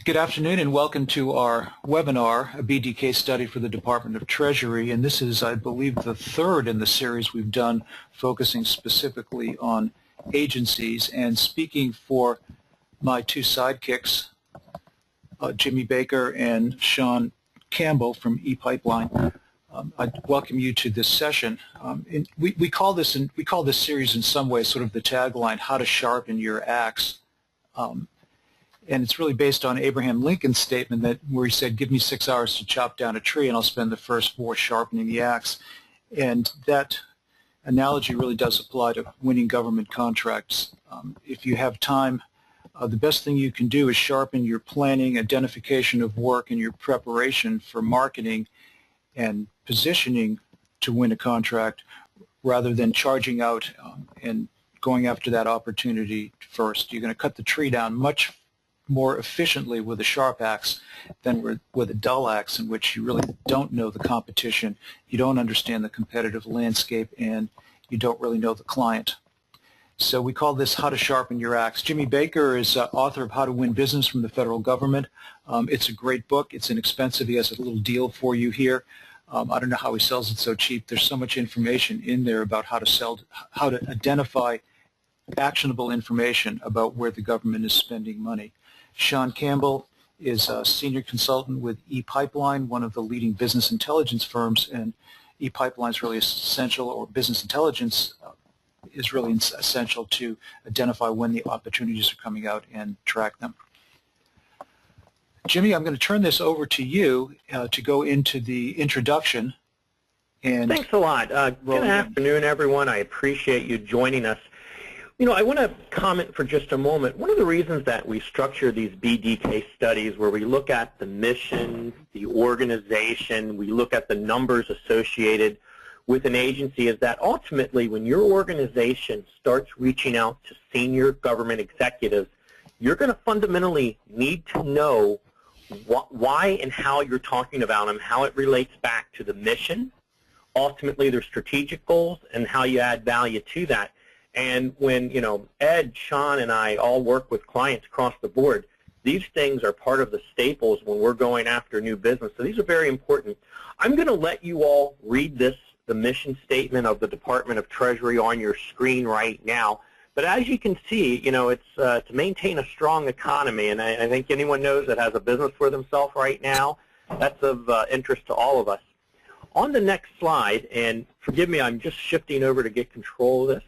Good afternoon and welcome to our webinar, a BD case study for the Department of Treasury. And this is, I believe, the third in the series we've done focusing specifically on agencies. And speaking for my two sidekicks, Jimmy Baker and Sean Campbell from ePipeline, I welcome you to this session. We call this series in some ways sort of the tagline, How to Sharpen Your Axe. And it's really based on Abraham Lincoln's statement where he said, give me 6 hours to chop down a tree and I'll spend the first 4 sharpening the axe. And that analogy really does apply to winning government contracts. If you have time, the best thing you can do is sharpen your planning, identification of work, and your preparation for marketing and positioning to win a contract rather than charging out and going after that opportunity first. You're going to cut the tree down much more efficiently with a sharp axe than with a dull axe, in which you really don't know the competition, you don't understand the competitive landscape, and you don't really know the client. So we call this How to Sharpen Your Axe. Jimmy Baker is author of How to Win Business from the Federal Government. It's a great book. It's inexpensive. He has a little deal for you here. I don't know how he sells it so cheap. There's so much information in there about how to identify actionable information about where the government is spending money. Sean Campbell is a senior consultant with ePipeline, one of the leading business intelligence firms, and ePipeline is really essential, or business intelligence is really essential to identify when the opportunities are coming out and track them. Jimmy, I'm going to turn this over to you to go into the introduction. And thanks a lot. Good afternoon, everyone. I appreciate you joining us. You know, I want to comment for just a moment. One of the reasons that we structure these BD case studies where we look at the mission, the organization, we look at the numbers associated with an agency is that ultimately when your organization starts reaching out to senior government executives, you're going to fundamentally need to know why and how you're talking about them, how it relates back to the mission, ultimately their strategic goals, and how you add value to that. And when, you know, Ed, Sean, and I all work with clients across the board, these things are part of the staples when we're going after new business. So these are very important. I'm going to let you all read this, the mission statement of the Department of Treasury on your screen right now. But as you can see, you know, it's to maintain a strong economy, and I think anyone knows that has a business for themselves right now, that's of interest to all of us. On the next slide, and forgive me, I'm just shifting over to get control of this,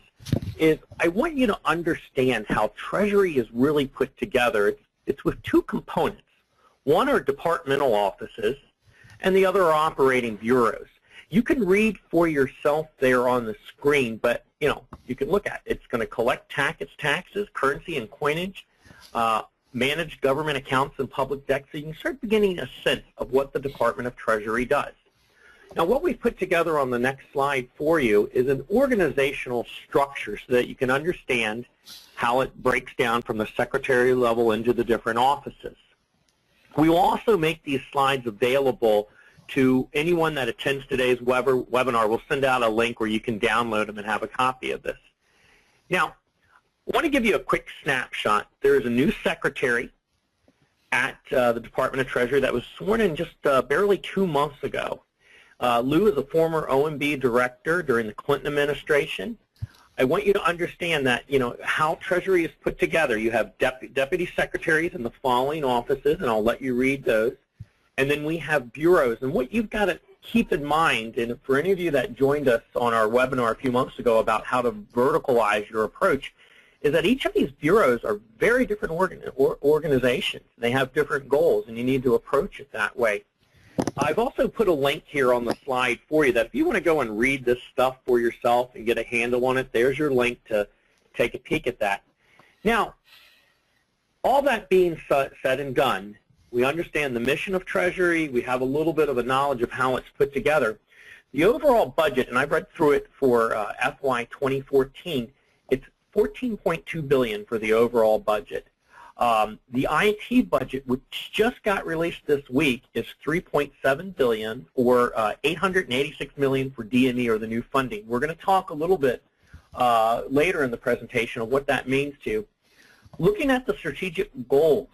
is I want you to understand how Treasury is really put together. It's with two components. One are departmental offices, and the other are operating bureaus. You can read for yourself there on the screen, but you know, you can look at it. It's going to collect its taxes, currency and coinage, manage government accounts and public debt, so you can start getting a sense of what the Department of Treasury does. Now, what we've put together on the next slide for you is an organizational structure so that you can understand how it breaks down from the secretary level into the different offices. We will also make these slides available to anyone that attends today's webinar. We'll send out a link where you can download them and have a copy of this. Now, I want to give you a quick snapshot. There is a new secretary at the Department of Treasury that was sworn in just barely 2 months ago. Lou is a former OMB director during the Clinton administration. I want you to understand that, you know, how Treasury is put together. You have deputy secretaries in the following offices, and I'll let you read those. And then we have bureaus. And what you've got to keep in mind, and for any of you that joined us on our webinar a few months ago about how to verticalize your approach, is that each of these bureaus are very different organizations. They have different goals, and you need to approach it that way. I've also put a link here on the slide for you that if you want to go and read this stuff for yourself and get a handle on it, there's your link to take a peek at that. Now, all that being said and done, we understand the mission of Treasury. We have a little bit of a knowledge of how it's put together. The overall budget, and I've read through it for FY 2014, it's $14.2 billion for the overall budget. The IT budget, which just got released this week, is $3.7 billion, or $886 million for DME, or the new funding. We're going to talk a little bit later in the presentation of what that means to you. Looking at the strategic goals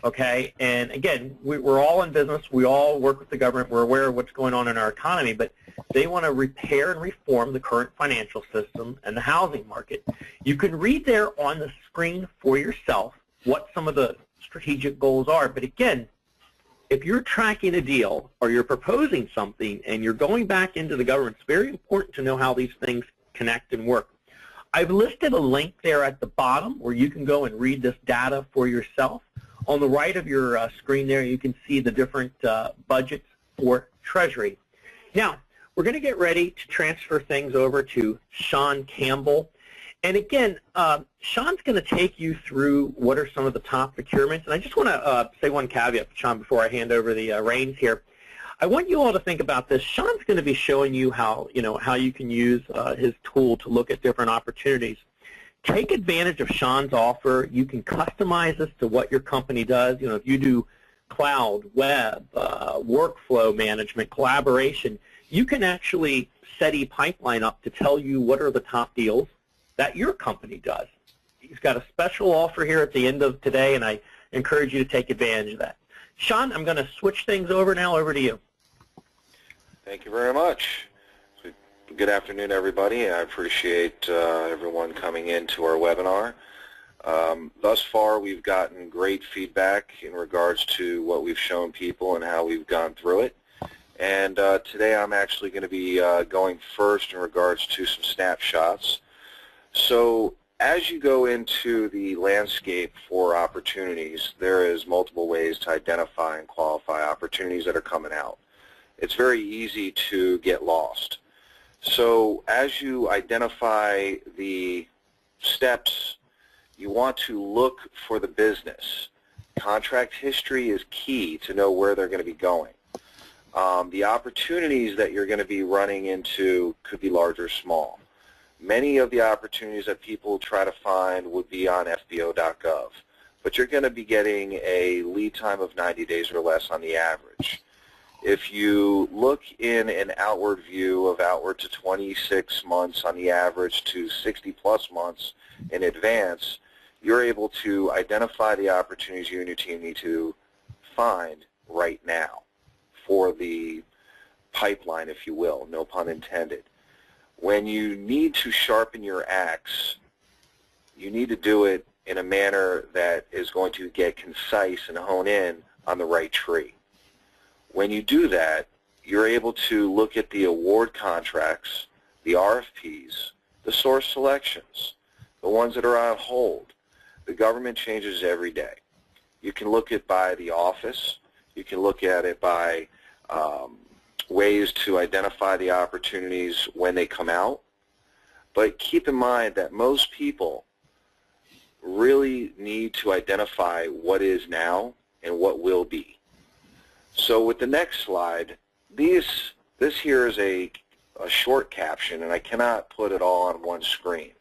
okay? And again, we're all in business. We all work with the government. We're aware of what's going on in our economy, but they want to repair and reform the current financial system and the housing market. You can read there on the screen for yourself what some of the strategic goals are. But again, if you're tracking a deal or you're proposing something and you're going back into the government, it's very important to know how these things connect and work. I've listed a link there at the bottom where you can go and read this data for yourself. On the right of your screen there, you can see the different budgets for Treasury. Now, we're going to get ready to transfer things over to Sean Campbell. And again, Sean's going to take you through what are some of the top procurements. And I just want to say one caveat, Sean, before I hand over the reins here. I want you all to think about this. Sean's going to be showing you how you can use his tool to look at different opportunities. Take advantage of Sean's offer. You can customize this to what your company does. You know, if you do cloud, web, workflow management, collaboration, you can actually set a pipeline up to tell you what are the top deals that your company does. He's got a special offer here at the end of today, and I encourage you to take advantage of that. Sean, I'm going to switch things over now. Over to you. Thank you very much. Good afternoon, everybody. I appreciate everyone coming into our webinar. Thus far, we've gotten great feedback in regards to what we've shown people and how we've gone through it. And today I'm actually going to be going first in regards to some snapshots. So as you go into the landscape for opportunities, there is multiple ways to identify and qualify opportunities that are coming out. It's very easy to get lost. So as you identify the steps, you want to look for the business. Contract history is key to know where they're going to be going. The opportunities that you're going to be running into could be large or small. Many of the opportunities that people try to find would be on FBO.gov, but you're going to be getting a lead time of 90 days or less on the average. If you look in an outward view of outward to 26 months on the average to 60-plus months in advance, you're able to identify the opportunities you and your team need to find right now for the pipeline, if you will, no pun intended. When you need to sharpen your axe, you need to do it in a manner that is going to get concise and hone in on the right tree. When you do that, you're able to look at the award contracts, the RFPs, the source selections, the ones that are on hold. The government changes every day. You can look at by the office. You can look at it by ways to identify the opportunities when they come out. But keep in mind that most people really need to identify what is now and what will be. So with the next slide, this here is a short caption, and I cannot put it all on one screen,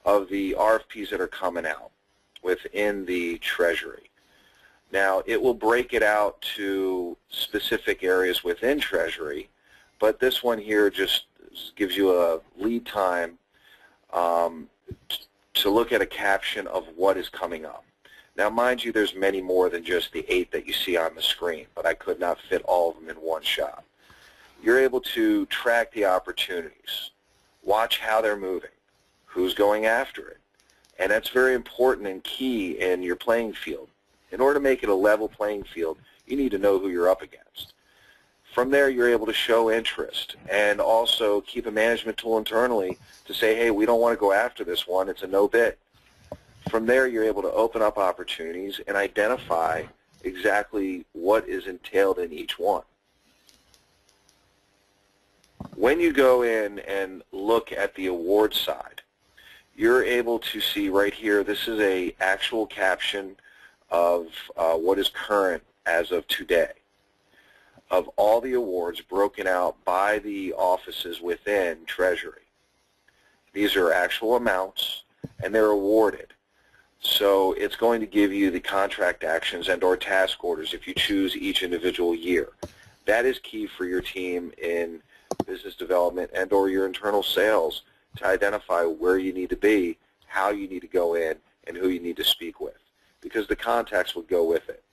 of the RFPs that are coming out within the Treasury. Now, it will break it out to specific areas within Treasury, but this one here just gives you a lead time to look at a caption of what is coming up. Now, mind you, there's many more than just the 8 that you see on the screen, but I could not fit all of them in one shot. You're able to track the opportunities, watch how they're moving, who's going after it, and that's very important and key in your playing field. In order to make it a level playing field, you need to know who you're up against. From there, you're able to show interest and also keep a management tool internally to say, hey, we don't want to go after this one. It's a no bid. From there, you're able to open up opportunities and identify exactly what is entailed in each one. When you go in and look at the award side, you're able to see right here, this is an actual caption of what is current as of today, of all the awards broken out by the offices within Treasury. These are actual amounts, and they're awarded. So it's going to give you the contract actions and or task orders if you choose each individual year. That is key for your team in business development and or your internal sales to identify where you need to be, how you need to go in, and who you need to speak with. because the contacts would go with it.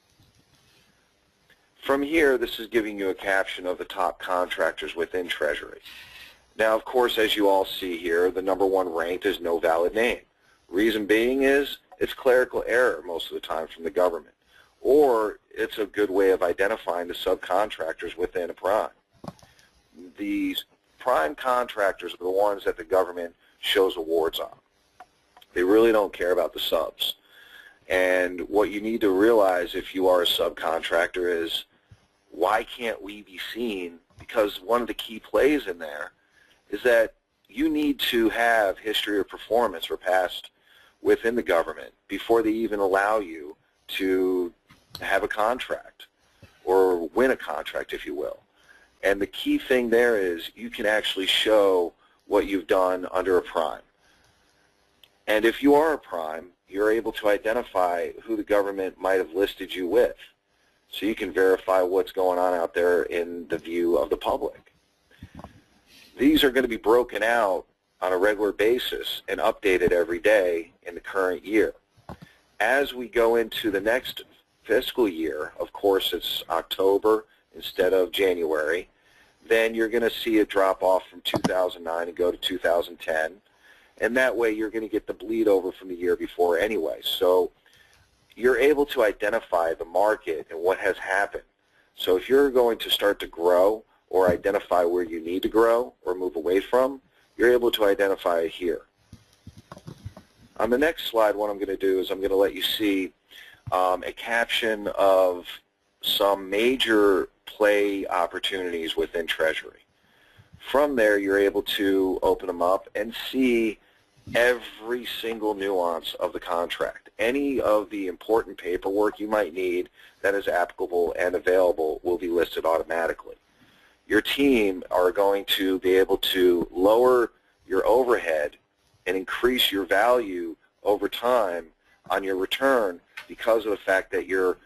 From here, this is giving you a caption of the top contractors within Treasury. Now, of course, as you all see here, the number one ranked is no valid name. Reason being is it's clerical error most of the time from the government, or it's a good way of identifying the subcontractors within a prime. These prime contractors are the ones that the government shows awards on. They really don't care about the subs. And what you need to realize if you are a subcontractor is, why can't we be seen? Because one of the key plays in there is that you need to have history of performance or past within the government before they even allow you to have a contract or win a contract, if you will. And the key thing there is you can actually show what you've done under a prime. And if you are a prime, you're able to identify who the government might have listed you with. So you can verify what's going on out there in the view of the public. These are going to be broken out on a regular basis and updated every day in the current year. As we go into the next fiscal year, of course it's October instead of January, then you're going to see it drop off from 2009 and go to 2010. And that way you're going to get the bleed over from the year before anyway. So you're able to identify the market and what has happened. So if you're going to start to grow or identify where you need to grow or move away from, you're able to identify it here. On the next slide, what I'm going to do is I'm going to let you see a caption of some major play opportunities within Treasury. From there, you're able to open them up and see every single nuance of the contract. Any of the important paperwork you might need that is applicable and available will be listed automatically. Your team are going to be able to lower your overhead and increase your value over time on your return because of the fact that you're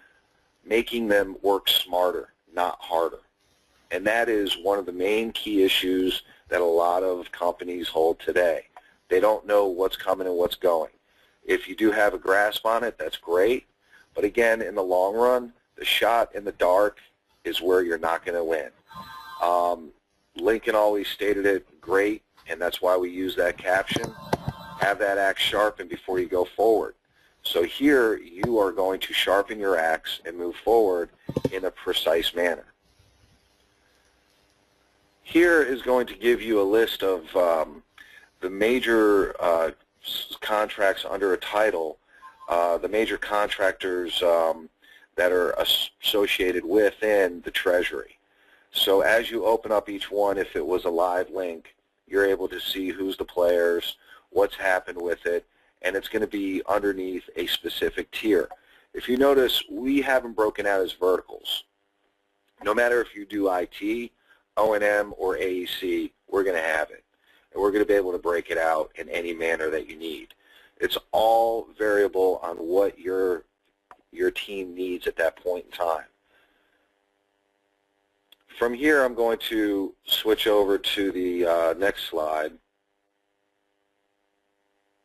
making them work smarter, not harder. And that is one of the main key issues that a lot of companies hold today. They don't know what's coming and what's going. If you do have a grasp on it, that's great. But again, in the long run, the shot in the dark is where you're not going to win. Lincoln always stated it great, and that's why we use that caption. Have that axe sharpened before you go forward. So here you are going to sharpen your axe and move forward in a precise manner. Here is going to give you a list of the major contracts under a title, the major contractors that are associated within the Treasury. So as you open up each one, if it was a live link, you're able to see who's the players, what's happened with it, and it's going to be underneath a specific tier. If you notice, we have them broken out as verticals. No matter if you do IT, O&M, or AEC, we're going to have it. And we're going to be able to break it out in any manner that you need. It's all variable on what your team needs at that point in time. From here, I'm going to switch over to the next slide.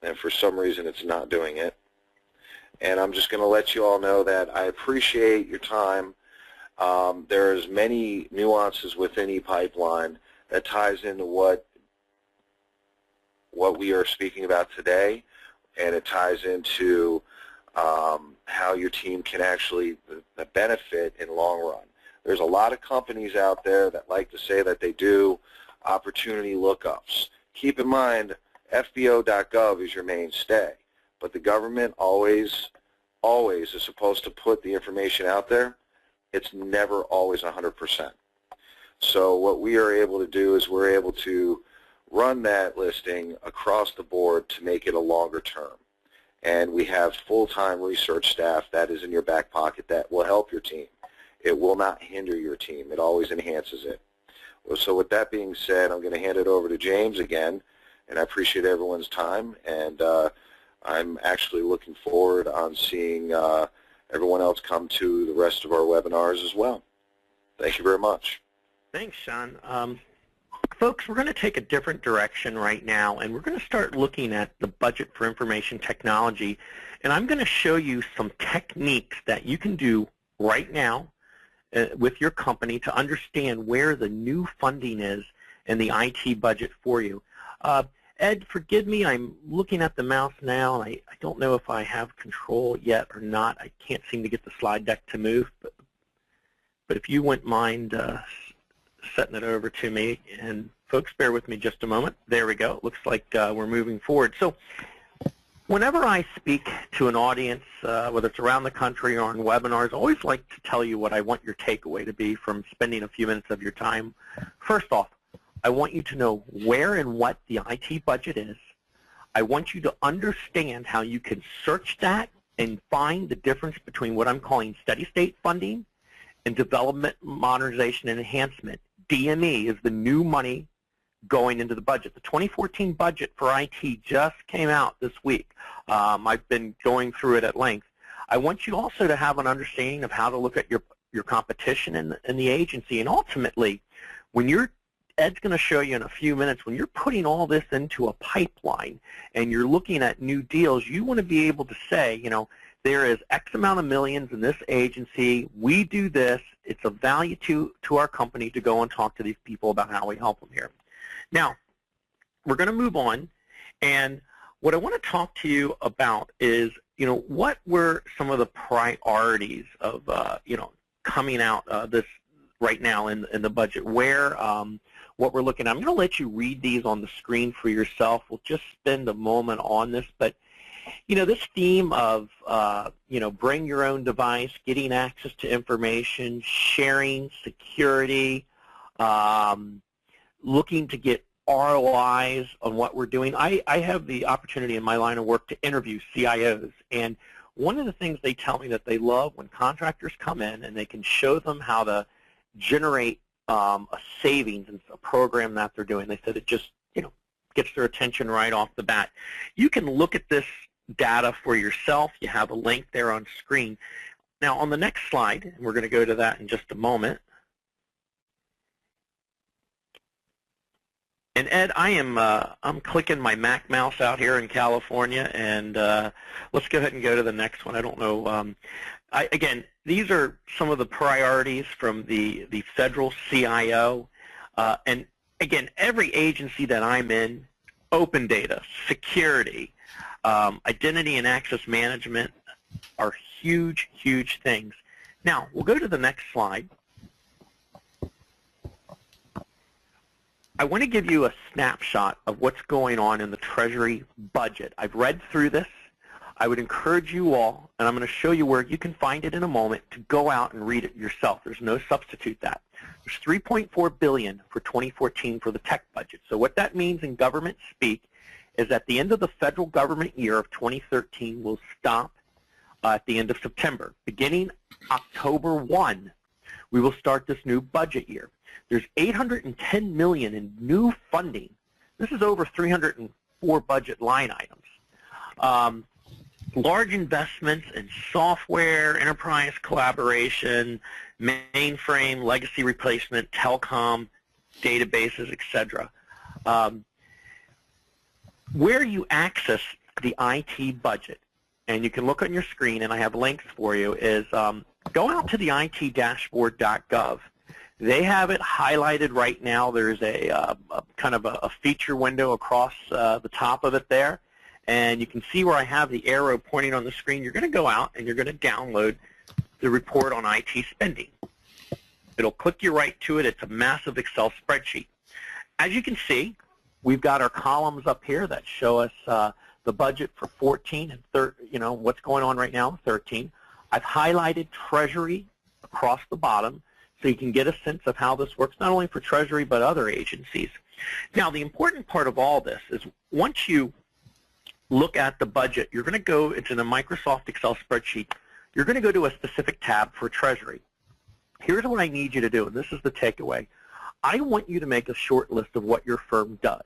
And for some reason, it's not doing it. And I'm just going to let you all know that I appreciate your time. There's many nuances within ePipeline that ties into what we are speaking about today, and it ties into how your team can actually benefit in the long run. There's a lot of companies out there that like to say that they do opportunity lookups. Keep in mind, FBO.gov is your mainstay, but the government always is supposed to put the information out there. It's never always 100%. So what we are able to do is we're able to run that listing across the board to make it a longer term. And we have full-time research staff that is in your back pocket that will help your team. It will not hinder your team. It always enhances it. So with that being said, I'm going to hand it over to James again, and I appreciate everyone's time, and I'm actually looking forward on seeing everyone else come to the rest of our webinars as well. Thank you very much. Thanks, Sean. Folks, we're going to take a different direction right now, and we're going to start looking at the budget for information technology. And I'm going to show you some techniques that you can do right now with your company to understand where the new funding is in the IT budget for you. Ed, forgive me, I'm looking at the mouse now, and I don't know if I have control yet or not. I can't seem to get the slide deck to move, but if you wouldn't mind setting it over to me, and folks, bear with me just a moment. There we go. It looks like we're moving forward. So whenever I speak to an audience, whether it's around the country or on webinars, I always like to tell you what I want your takeaway to be from spending a few minutes of your time. First off, I want you to know where and what the IT budget is. I want you to understand how you can search that and find the difference between what I'm calling steady state funding and development, modernization, and enhancement. DME is the new money going into the budget. The 2014 budget for IT just came out this week. I've been going through it at length. I want you also to have an understanding of how to look at your competition in the agency, and ultimately, when Ed's going to show you in a few minutes, when you're putting all this into a pipeline and you're looking at new deals, you want to be able to say, you know, there is X amount of millions in this agency, we do this, it's of value to our company to go and talk to these people about how we help them here. Now, we're going to move on, and what I want to talk to you about is, you know, what were some of the priorities of, you know, coming out this right now in the budget, where what we're looking at. I'm going to let you read these on the screen for yourself. We'll just spend a moment on this, but you know, this theme of you know, bring your own device, getting access to information, sharing, security, looking to get ROIs on what we're doing. I have the opportunity in my line of work to interview CIOs, and one of the things they tell me that they love when contractors come in and they can show them how to generate a savings in a program that they're doing. They said it just, you know, gets their attention right off the bat. You can look at this data for yourself. You have a link there on screen. Now on the next slide, and we're going to go to that in just a moment. And Ed, I'm clicking my Mac mouse out here in California, and let's go ahead and go to the next one. I don't know. Again, these are some of the priorities from the federal CIO. And again, every agency that I'm in, open data, security, identity and access management are huge, huge things. Now, we'll go to the next slide. I want to give you a snapshot of what's going on in the Treasury budget. I've read through this. I would encourage you all, and I'm going to show you where you can find it in a moment, to go out and read it yourself. There's no substitute that. There's $3.4 billion for 2014 for the tech budget. So what that means in government speak is at the end of the federal government year of 2013 will stop at the end of September. Beginning October 1, we will start this new budget year. There's $810 million in new funding. This is over 304 budget line items. Large investments in software, enterprise collaboration, mainframe, legacy replacement, telecom, databases, etc. Where you access the IT budget, and you can look on your screen, and I have links for you, is go out to the itdashboard.gov. They have it highlighted right now. There's a kind of a feature window across the top of it there. And you can see where I have the arrow pointing on the screen. You're going to go out and you're going to download the report on IT spending. It'll click you right to it. It's a massive Excel spreadsheet. As you can see, we've got our columns up here that show us the budget for 14 and you know, what's going on right now in 13. I've highlighted Treasury across the bottom so you can get a sense of how this works, not only for Treasury but other agencies. Now, the important part of all this is once you look at the budget, you're going to go, it's in a Microsoft Excel spreadsheet, you're going to go to a specific tab for Treasury. Here's what I need you to do, and this is the takeaway. I want you to make a short list of what your firm does,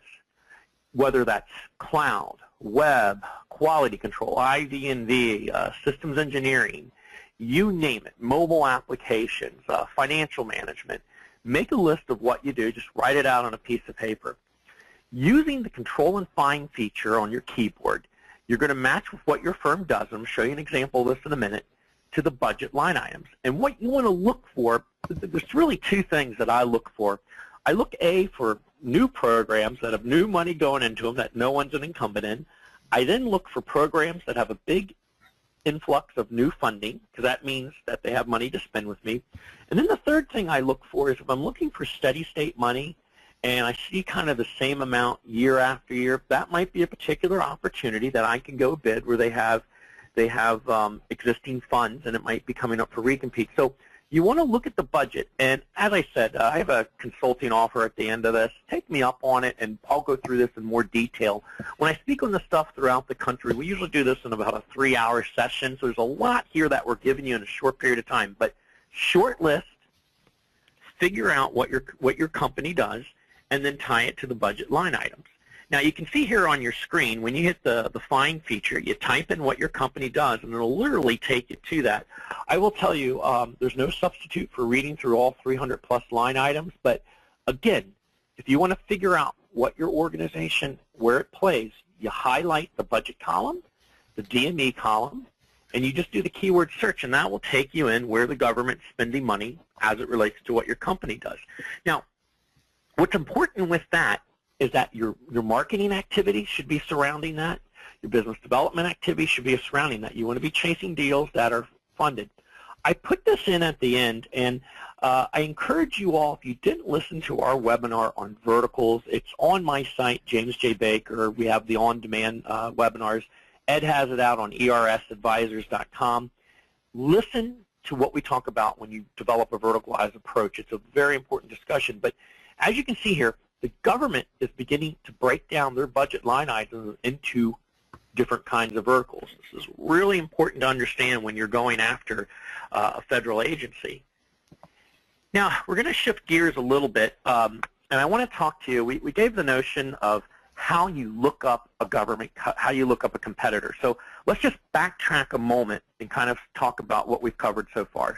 whether that's cloud, web, quality control, ID&V, systems engineering, you name it, mobile applications, financial management. make a list of what you do. Just write it out on a piece of paper. Using the Control and Find feature on your keyboard, you're going to match with what your firm does, and I'm going to show you an example of this in a minute, to the budget line items. And what you want to look for, there's really two things that I look for. I look, A, for new programs that have new money going into them that no one's an incumbent in. I then look for programs that have a big influx of new funding, because that means that they have money to spend with me. And then the third thing I look for is if I'm looking for steady state money and I see kind of the same amount year after year, that might be a particular opportunity that I can go bid where they have existing funds and it might be coming up for recompete. So you want to look at the budget, and as I said, I have a consulting offer at the end of this. Take me up on it, and I'll go through this in more detail. When I speak on the stuff throughout the country, we usually do this in about a 3-hour session, so there's a lot here that we're giving you in a short period of time. But short list, figure out what your company does, and then tie it to the budget line items. Now, you can see here on your screen, when you hit the Find feature, you type in what your company does, and it'll literally take you to that. I will tell you, there's no substitute for reading through all 300-plus line items, but again, if you want to figure out what your organization, where it plays, you highlight the budget column, the DME column, and you just do the keyword search, and that will take you in where the government's spending money as it relates to what your company does. Now, what's important with that is that your marketing activity should be surrounding that. Your business development activity should be surrounding that. You want to be chasing deals that are funded. I put this in at the end, and I encourage you all, if you didn't listen to our webinar on verticals, it's on my site, James J. Baker. We have the on-demand webinars. Ed has it out on ersadvisors.com. Listen to what we talk about when you develop a verticalized approach. It's a very important discussion. But as you can see here, the government is beginning to break down their budget line items into different kinds of verticals. This is really important to understand when you're going after a federal agency. Now, we're going to shift gears a little bit, and I want to talk to you. We gave the notion of how you look up a government, how you look up a competitor. So let's just backtrack a moment and kind of talk about what we've covered so far.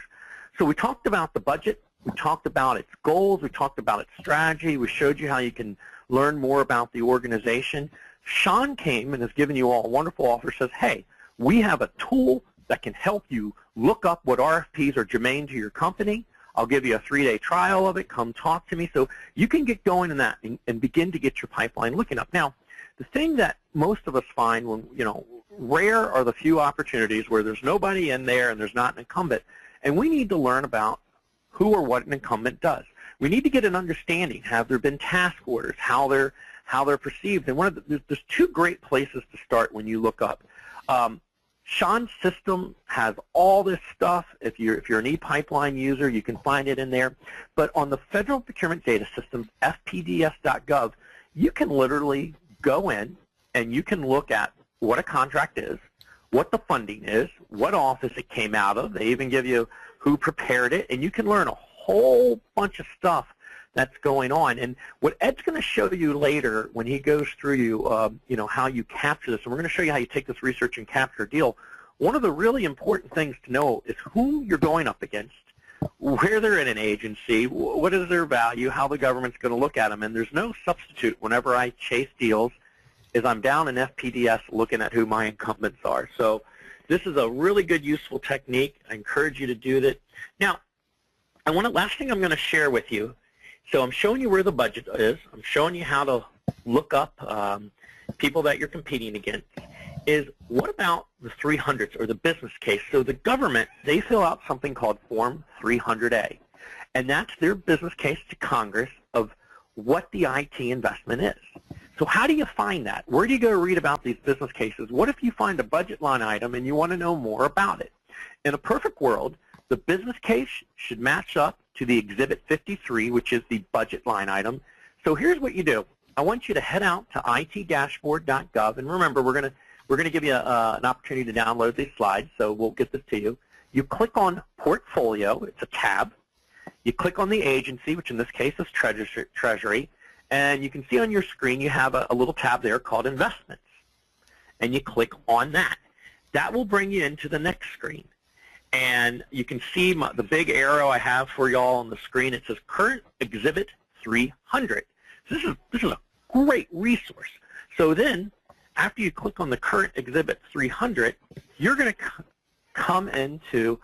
So we talked about the budget. We talked about its goals. We talked about its strategy. We showed you how you can learn more about the organization. Sean came and has given you all a wonderful offer, says, hey, we have a tool that can help you look up what RFPs are germane to your company. I'll give you a 3-day trial of it. Come talk to me. So you can get going in that and begin to get your pipeline looking up. Now, the thing that most of us find when, rare are the few opportunities where there's nobody in there and there's not an incumbent, and we need to learn about who or what an incumbent does. We need to get an understanding. Have there been task orders? How they're perceived? And there's two great places to start when you look up. Sean's system has all this stuff. If you're an ePipeline user, you can find it in there. But on the Federal Procurement Data System, fpds.gov, you can literally go in and you can look at what a contract is, what the funding is, what office it came out of. They even give you who prepared it, and you can learn a whole bunch of stuff that's going on. And what Ed's going to show you later when he goes through you, how you capture this, and we're going to show you how you take this research and capture a deal. One of the really important things to know is who you're going up against, where they're in an agency, what is their value, how the government's going to look at them. And there's no substitute whenever I chase deals is I'm down in FPDS looking at who my incumbents are. So this is a really good, useful technique. I encourage you to do that. Now, last thing I'm going to share with you. So I'm showing you where the budget is. I'm showing you how to look up people that you're competing against. Is what about the 300s or the business case? So the government, they fill out something called Form 300A, and that's their business case to Congress of what the IT investment is. So how do you find that? Where do you go read about these business cases? What if you find a budget line item and you want to know more about it? In a perfect world, the business case should match up to the Exhibit 53, which is the budget line item. So here's what you do. I want you to head out to itdashboard.gov, and remember, we're going to give you an opportunity to download these slides, so we'll get this to you. You click on Portfolio. It's a tab. You click on the agency, which in this case is Treasury, and you can see on your screen you have a little tab there called Investments, and you click on that. That will bring you into the next screen. And you can see the big arrow I have for y'all on the screen. It says Current Exhibit 300. So this is a great resource. So then, after you click on the Current Exhibit 300, you're going to come into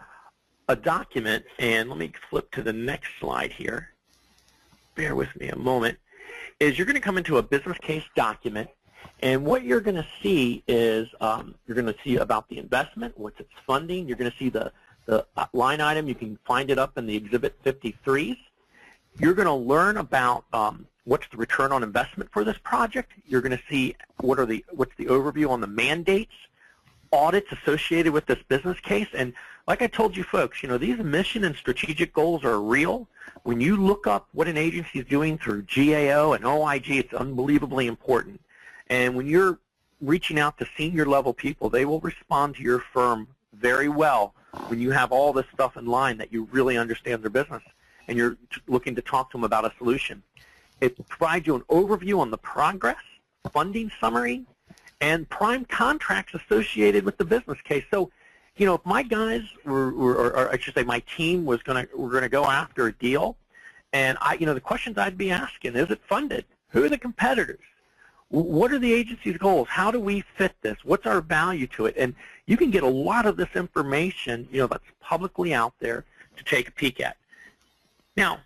a document, and let me flip to the next slide here. Bear with me a moment. Is you're going to come into a business case document, and what you're going to see is you're going to see about the investment, what's its funding. You're going to see the line item. You can find it up in the Exhibit 53s. You're going to learn about what's the return on investment for this project. You're going to see what's the overview on the mandates, audits associated with this business case. And like I told you folks, these mission and strategic goals are real. When you look up what an agency is doing through GAO and OIG, it's unbelievably important. And when you're reaching out to senior level people, they will respond to your firm very well when you have all this stuff in line that you really understand their business and you're looking to talk to them about a solution. It provides you an overview on the progress, funding summary, and prime contracts associated with the business case. So, if my guys or I should say my team were going to go after a deal, and the questions I'd be asking: is it funded? Who are the competitors? What are the agency's goals? How do we fit this? What's our value to it? And you can get a lot of this information, that's publicly out there to take a peek at. Now,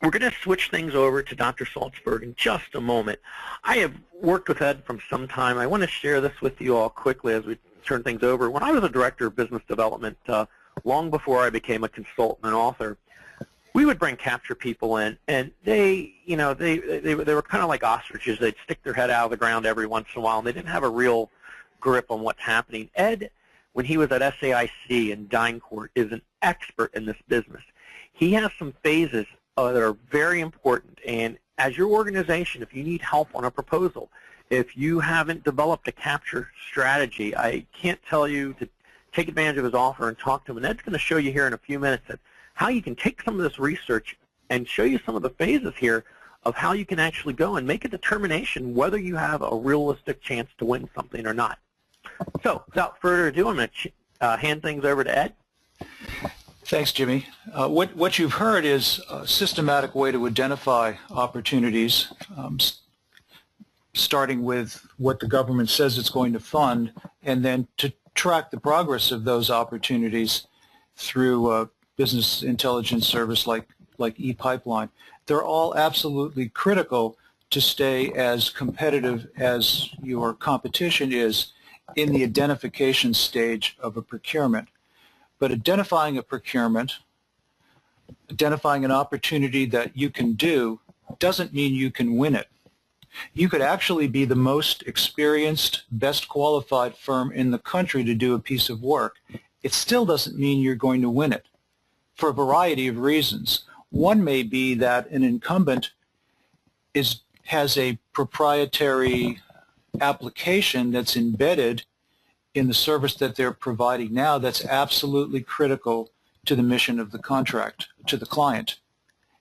we're going to switch things over to Dr. Salzberg in just a moment. I have worked with Ed from some time. I want to share this with you all quickly as we turn things over. When I was a director of business development, long before I became a consultant and author, we would bring capture people in, and they were kind of like ostriches. They'd stick their head out of the ground every once in a while, and they didn't have a real grip on what's happening. Ed, when he was at SAIC and DynCorp, is an expert in this business. He has some phases that are very important, and as your organization, if you need help on a proposal, if you haven't developed a capture strategy, I can't tell you to take advantage of his offer and talk to him. And Ed's going to show you here in a few minutes how you can take some of this research and show you some of the phases here of how you can actually go and make a determination whether you have a realistic chance to win something or not. So without further ado, I'm going to hand things over to Ed. Thanks, Jimmy. What you've heard is a systematic way to identify opportunities, starting with what the government says it's going to fund, and then to track the progress of those opportunities through a business intelligence service like ePipeline. They're all absolutely critical to stay as competitive as your competition is in the identification stage of a procurement. But identifying a procurement, identifying an opportunity that you can do, doesn't mean you can win it. You could actually be the most experienced, best qualified firm in the country to do a piece of work. It still doesn't mean you're going to win it for a variety of reasons. One may be that an incumbent has a proprietary application that's embedded in the service that they're providing now that's absolutely critical to the mission of the contract, to the client.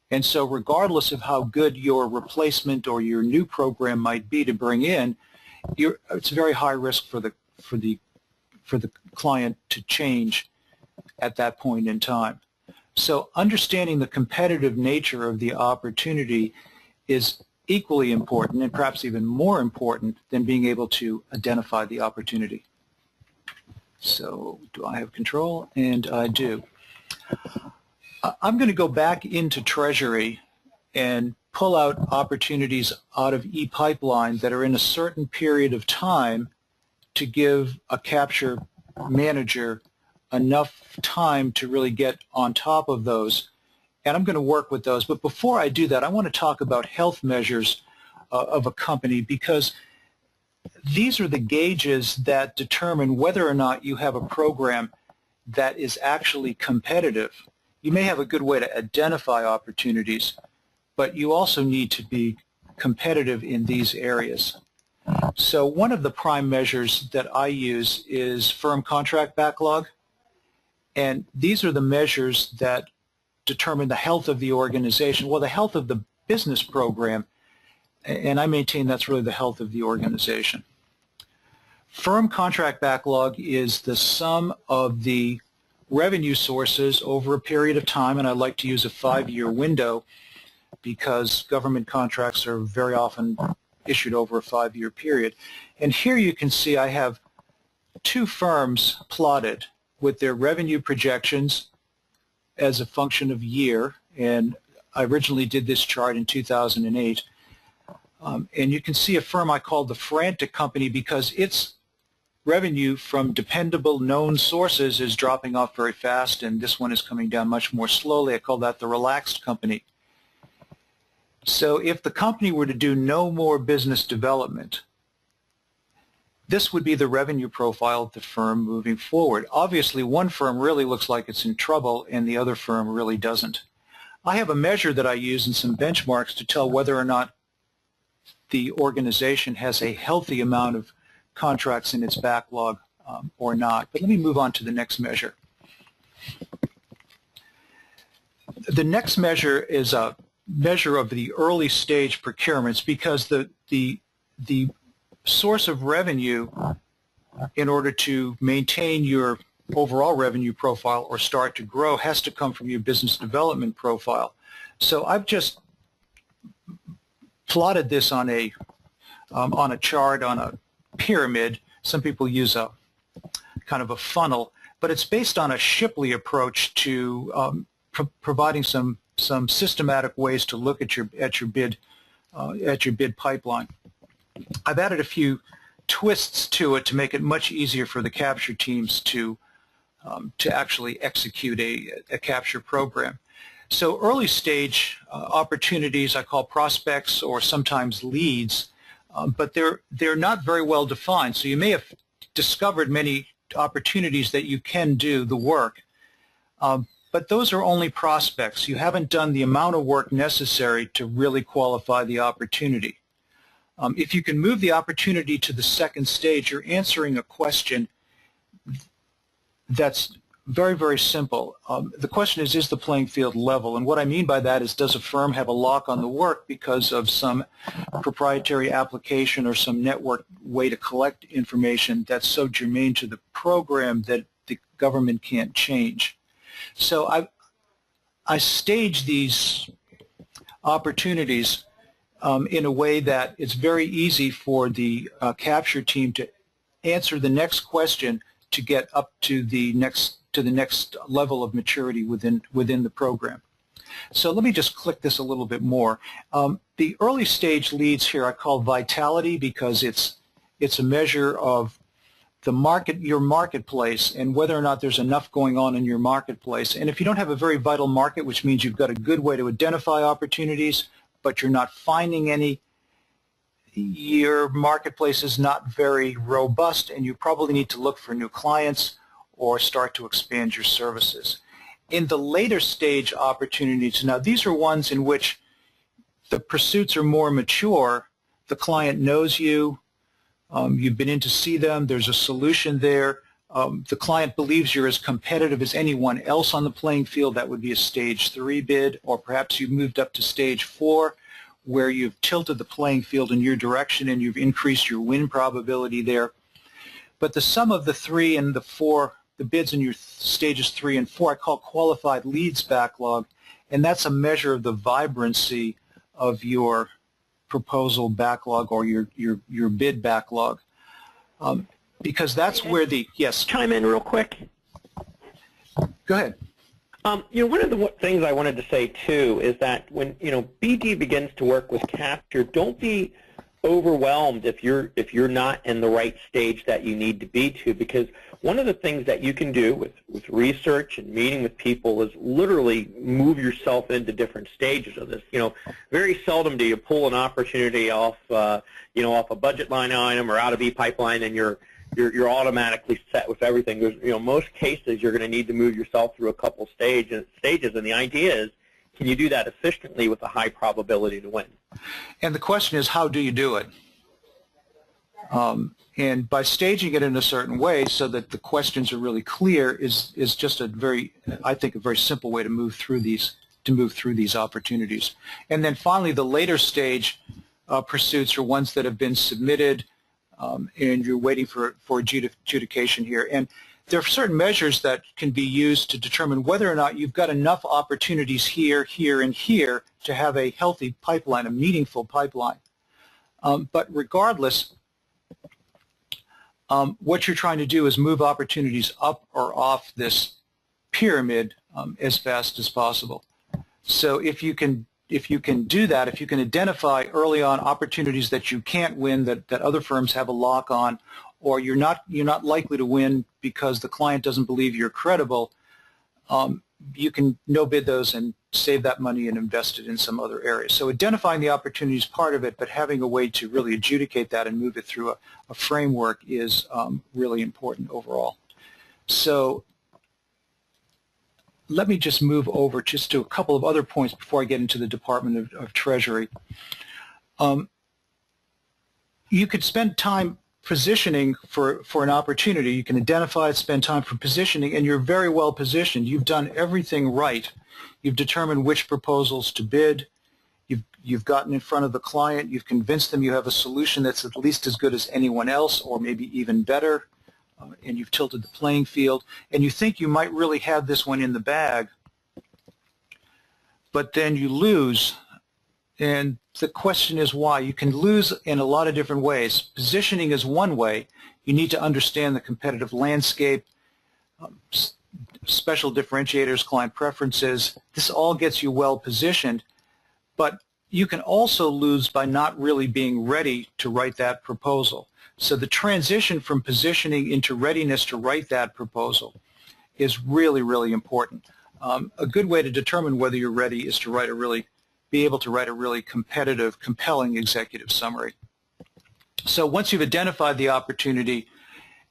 And so regardless of how good your replacement or your new program might be to bring in, it's very high risk for the client to change at that point in time. So understanding the competitive nature of the opportunity is equally important, and perhaps even more important than being able to identify the opportunity. So do I have control? And I do. I'm going to go back into Treasury and pull out opportunities out of ePipeline that are in a certain period of time to give a capture manager enough time to really get on top of those. And I'm going to work with those. But before I do that, I want to talk about health measures of a company, because these are the gauges that determine whether or not you have a program that is actually competitive. You may have a good way to identify opportunities, but you also need to be competitive in these areas. So one of the prime measures that I use is firm contract backlog, and these are the measures that determine the health of the organization, well, the health of the business program, and I maintain that's really the health of the organization. Firm contract backlog is the sum of the revenue sources over a period of time, and I like to use a 5-year window because government contracts are very often issued over a 5-year period. And here you can see I have 2 firms plotted with their revenue projections as a function of year, and I originally did this chart in 2008. And you can see a firm I called the Frantic Company because its revenue from dependable known sources is dropping off very fast, and this one is coming down much more slowly. I call that the Relaxed Company. So if the company were to do no more business development, this would be the revenue profile of the firm moving forward. Obviously, one firm really looks like it's in trouble and the other firm really doesn't. I have a measure that I use and some benchmarks to tell whether or not the organization has a healthy amount of contracts in its backlog or not. But let me move on to the next measure. The next measure is a measure of the early stage procurements because the source of revenue in order to maintain your overall revenue profile or start to grow has to come from your business development profile. So I've just plotted this on a chart, on a pyramid. Some people use a kind of a funnel, but it's based on a Shipley approach to providing some systematic ways to look at your bid pipeline. I've added a few twists to it to make it much easier for the capture teams to actually execute a capture program. So early stage opportunities I call prospects or sometimes leads, but they're not very well defined. So you may have discovered many opportunities that you can do the work, but those are only prospects. You haven't done the amount of work necessary to really qualify the opportunity. If you can move the opportunity to the second stage, you're answering a question that's very, very simple. The question is the playing field level? And what I mean by that is, does a firm have a lock on the work because of some proprietary application or some network way to collect information that's so germane to the program that the government can't change? So I stage these opportunities in a way that it's very easy for the capture team to answer the next question to get up to the next level of maturity within the program. So let me just click this a little bit more. The early stage leads here I call vitality because it's a measure of your marketplace and whether or not there's enough going on in your marketplace. And if you don't have a very vital market, which means you've got a good way to identify opportunities, but you're not finding any, your marketplace is not very robust, and you probably need to look for new clients or start to expand your services. In the later stage opportunities, now these are ones in which the pursuits are more mature, the client knows you, you've been in to see them, there's a solution there, the client believes you're as competitive as anyone else on the playing field. That would be a stage 3 bid, or perhaps you've moved up to stage 4 where you've tilted the playing field in your direction and you've increased your win probability there. But the sum of the 3 and the 4, the bids in your stages 3 and 4, I call qualified leads backlog, and that's a measure of the vibrancy of your proposal backlog or your bid backlog, because that's where the yes. Chime in real quick. Go ahead. One of the things I wanted to say too is that when BD begins to work with capture, don't be overwhelmed if you're not in the right stage that you need to be to, because one of the things that you can do with research and meeting with people is literally move yourself into different stages of this. Very seldom do you pull an opportunity off off a budget line item or out of e-pipeline and you're automatically set with everything. There's, most cases you're going to need to move yourself through a couple stages, and the idea is, can you do that efficiently with a high probability to win? And the question is, how do you do it? And by staging it in a certain way so that the questions are really clear is just I think a very simple way to move through these opportunities. And then finally, the later stage pursuits are ones that have been submitted and you're waiting for adjudication here. And there are certain measures that can be used to determine whether or not you've got enough opportunities here, here, and here to have a healthy pipeline, a meaningful pipeline. But regardless, what you're trying to do is move opportunities up or off this pyramid as fast as possible. So if you can do that, if you can identify early on opportunities that you can't win, that other firms have a lock on, or you're not likely to win because the client doesn't believe you're credible, you can no-bid those and save that money and invest it in some other area. So identifying the opportunity is part of it, but having a way to really adjudicate that and move it through a framework is really important overall. So let me just move over just to a couple of other points before I get into the Department of Treasury. You could spend time positioning for an opportunity. You can identify it, spend time for positioning, and you're very well positioned. You've done everything right. You've determined which proposals to bid. You've gotten in front of the client. You've convinced them you have a solution that's at least as good as anyone else, or maybe even better, and you've tilted the playing field, and you think you might really have this one in the bag, but then you lose. And the question is why. You can lose in a lot of different ways. Positioning is one way. You need to understand the competitive landscape, special differentiators, client preferences. This all gets you well positioned, but you can also lose by not really being ready to write that proposal. So the transition from positioning into readiness to write that proposal is really, really important. A good way to determine whether you're ready is to be able to write a really competitive, compelling executive summary. So once you've identified the opportunity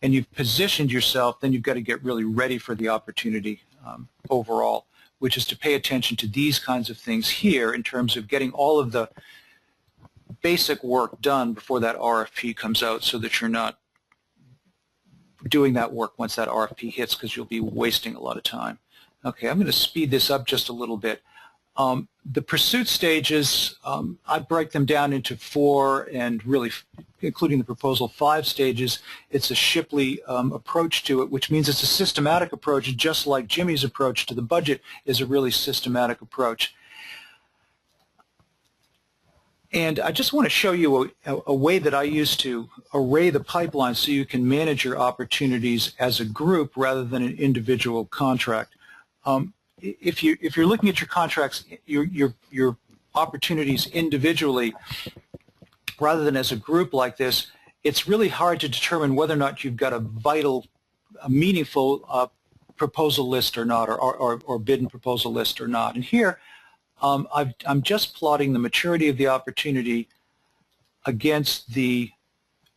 and you've positioned yourself, then you've got to get really ready for the opportunity overall, which is to pay attention to these kinds of things here in terms of getting all of the basic work done before that RFP comes out, so that you're not doing that work once that RFP hits, because you'll be wasting a lot of time. Okay, I'm going to speed this up just a little bit. The pursuit stages, I break them down into 4, and really, including the proposal, 5 stages. It's a Shipley approach to it, which means it's a systematic approach, just like Jimmy's approach to the budget is a really systematic approach. And I just want to show you a way that I use to array the pipeline so you can manage your opportunities as a group rather than an individual contract. If you're looking at your contracts, your opportunities individually rather than as a group like this, it's really hard to determine whether or not you've got a meaningful proposal list or not, or bid and proposal list or not. And here, I'm just plotting the maturity of the opportunity against the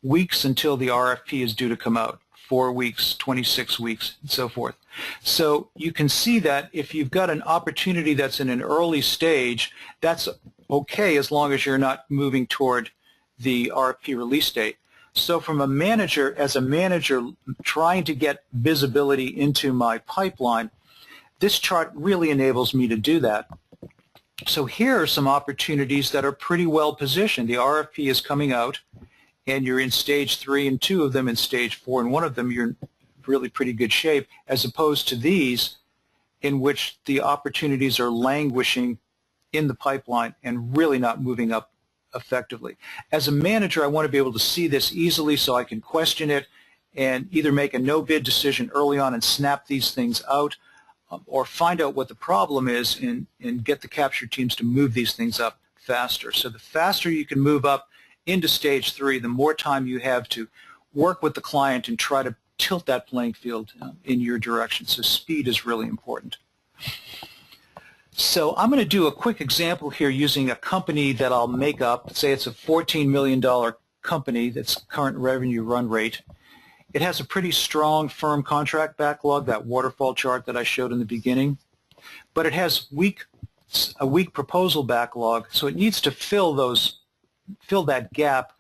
weeks until the RFP is due to come out. 4 weeks, 26 weeks, and so forth. So you can see that if you've got an opportunity that's in an early stage, that's okay as long as you're not moving toward the RFP release date. So from a manager, as a manager trying to get visibility into my pipeline, this chart really enables me to do that. So here are some opportunities that are pretty well positioned. The RFP is coming out, and you're in stage 3 and 2 of them, in stage 4 and 1 of them, you're in really pretty good shape, as opposed to these in which the opportunities are languishing in the pipeline and really not moving up effectively. As a manager, I want to be able to see this easily so I can question it and either make a no-bid decision early on and snap these things out, or find out what the problem is and get the capture teams to move these things up faster. So the faster you can move up into stage 3, the more time you have to work with the client and try to tilt that playing field in your direction. So speed is really important. So I'm going to do a quick example here using a company that I'll make up. Say it's a $14 million company that's current revenue run rate. It has a pretty strong firm contract backlog, that waterfall chart that I showed in the beginning, but it has a weak proposal backlog, so it needs to fill that gap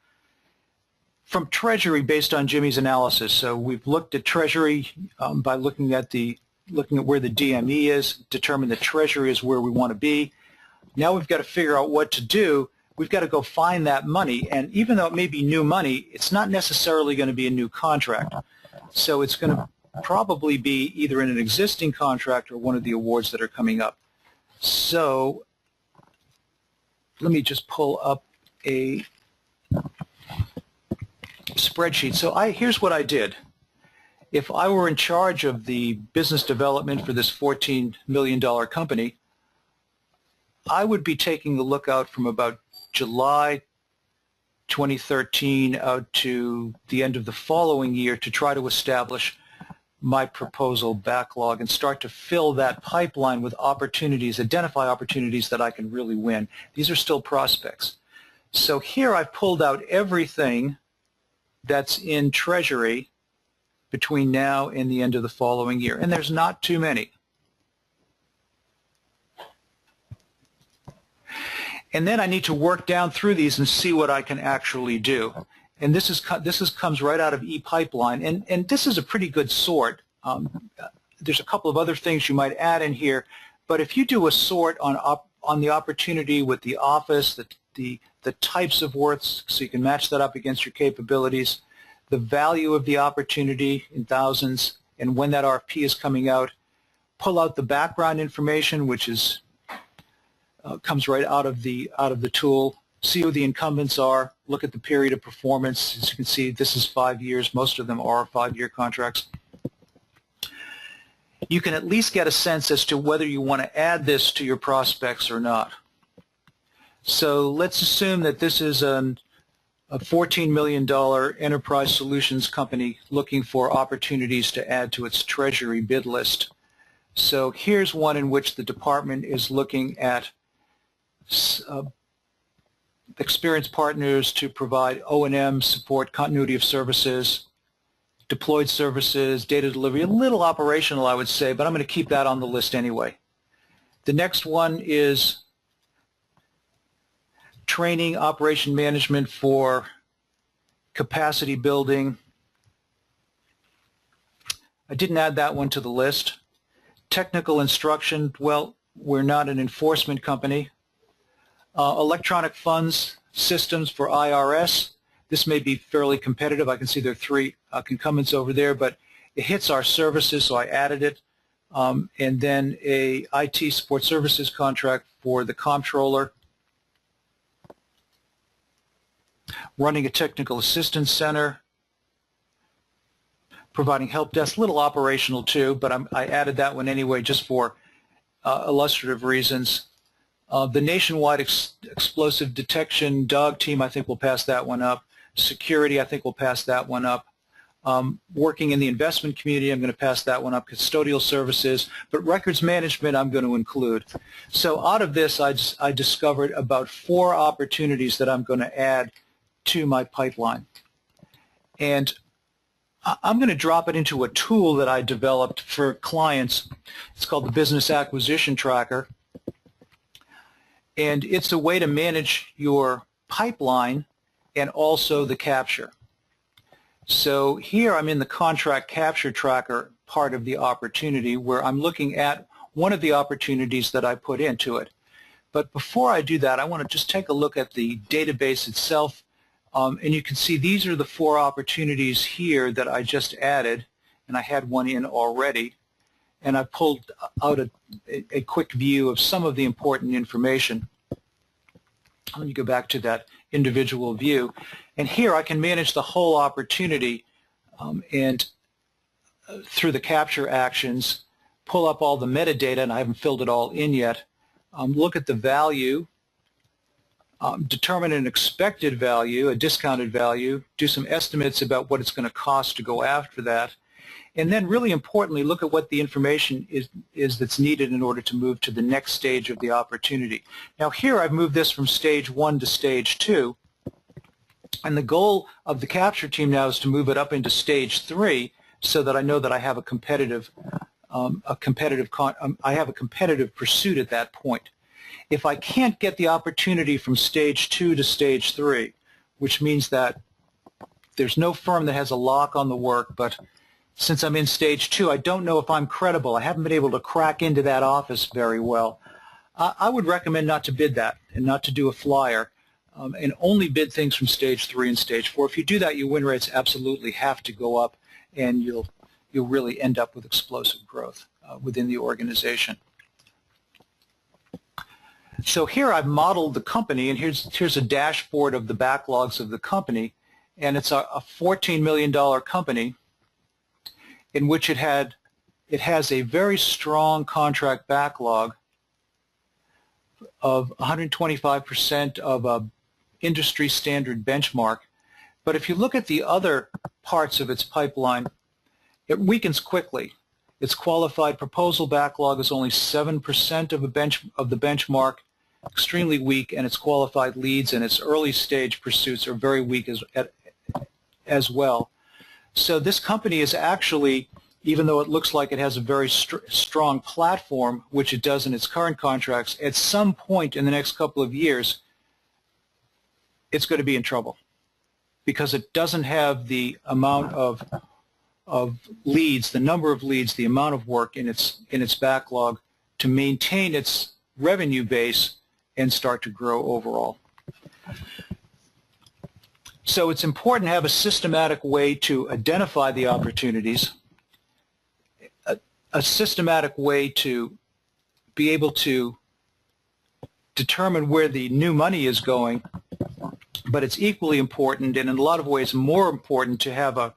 from Treasury based on Jimmy's analysis. So we've looked at Treasury by looking at where the DME is, determine that Treasury is where we want to be. Now we've got to figure out what to do. We've got to go find that money, and even though it may be new money, it's not necessarily going to be a new contract. So it's going to probably be either in an existing contract or one of the awards that are coming up. So let me just pull up a spreadsheet. So here's what I did. If I were in charge of the business development for this $14 million company, I would be taking a look out from about July 2013 out to the end of the following year to try to establish my proposal backlog and start to fill that pipeline with opportunities, identify opportunities that I can really win. These are still prospects. So here I've pulled out everything that's in Treasury between now and the end of the following year, and there's not too many. And then I need to work down through these and see what I can actually do. And this comes right out of ePipeline, and this is a pretty good sort. There's a couple of other things you might add in here, but if you do a sort on the opportunity with the office, the types of worths, so you can match that up against your capabilities, the value of the opportunity in thousands, and when that RFP is coming out, pull out the background information, which is comes right out of the tool. See who the incumbents are. Look at the period of performance. As you can see, this is 5 years. Most of them are 5-year contracts. You can at least get a sense as to whether you want to add this to your prospects or not. So let's assume that this is a $14 million enterprise solutions company looking for opportunities to add to its Treasury bid list. So here's one in which the department is looking at experienced partners to provide O&M support, continuity of services, deployed services, data delivery, a little operational, I would say, but I'm going to keep that on the list anyway. The next one is training, operation management for capacity building. I didn't add that one to the list. Technical instruction, well, we're not an enforcement company. Electronic funds systems for IRS. This may be fairly competitive. I can see there are 3 incumbents over there, but it hits our services, so I added it. And then a IT support services contract for the comptroller. Running a technical assistance center. Providing help desk, little operational too, but I added that one anyway just for illustrative reasons. The nationwide explosive detection dog team, I think we'll pass that one up. Security, I think we'll pass that one up. Working in the investment community, I'm going to pass that one up. Custodial services, but records management I'm going to include. So out of this, I discovered about 4 opportunities that I'm going to add to my pipeline. And I'm going to drop it into a tool that I developed for clients. It's called the Business Acquisition Tracker. And it's a way to manage your pipeline and also the capture. So here I'm in the contract capture tracker part of the opportunity where I'm looking at one of the opportunities that I put into it. But before I do that, I want to just take a look at the database itself. And you can see these are the 4 opportunities here that I just added, and I had one in already. And I pulled out a quick view of some of the important information. Let me go back to that individual view. And here I can manage the whole opportunity and through the capture actions, pull up all the metadata, and I haven't filled it all in yet. Look at the value. Determine an expected value, a discounted value, do some estimates about what it's going to cost to go after that, and then really importantly look at what the information is that's needed in order to move to the next stage of the opportunity. Now here I've moved this from stage 1 to stage 2, and the goal of the capture team now is to move it up into stage 3 so that I know that I have a competitive pursuit at that point. If I can't get the opportunity from stage 2 to stage 3, which means that there's no firm that has a lock on the work, but since I'm in stage 2, I don't know if I'm credible. I haven't been able to crack into that office very well. I would recommend not to bid that and not to do a flyer and only bid things from stage 3 and stage 4. If you do that, your win rates absolutely have to go up, and you'll you'll really end up with explosive growth within the organization. So here I've modeled the company, and here's a dashboard of the backlogs of the company, and it's a $14 million company in which it has a very strong contract backlog of 125% of a industry standard benchmark. But if you look at the other parts of its pipeline, it weakens quickly. Its qualified proposal backlog is only 7% of the benchmark, extremely weak, and its qualified leads and its early stage pursuits are very weak as well. So this company is actually, even though it looks like it has a very strong platform, which it does in its current contracts, at some point in the next couple of years, it's going to be in trouble because it doesn't have the amount of leads, the number of leads, the amount of work in its backlog to maintain its revenue base and start to grow overall. So it's important to have a systematic way to identify the opportunities, a systematic way to be able to determine where the new money is going, but it's equally important, and in a lot of ways more important, to have a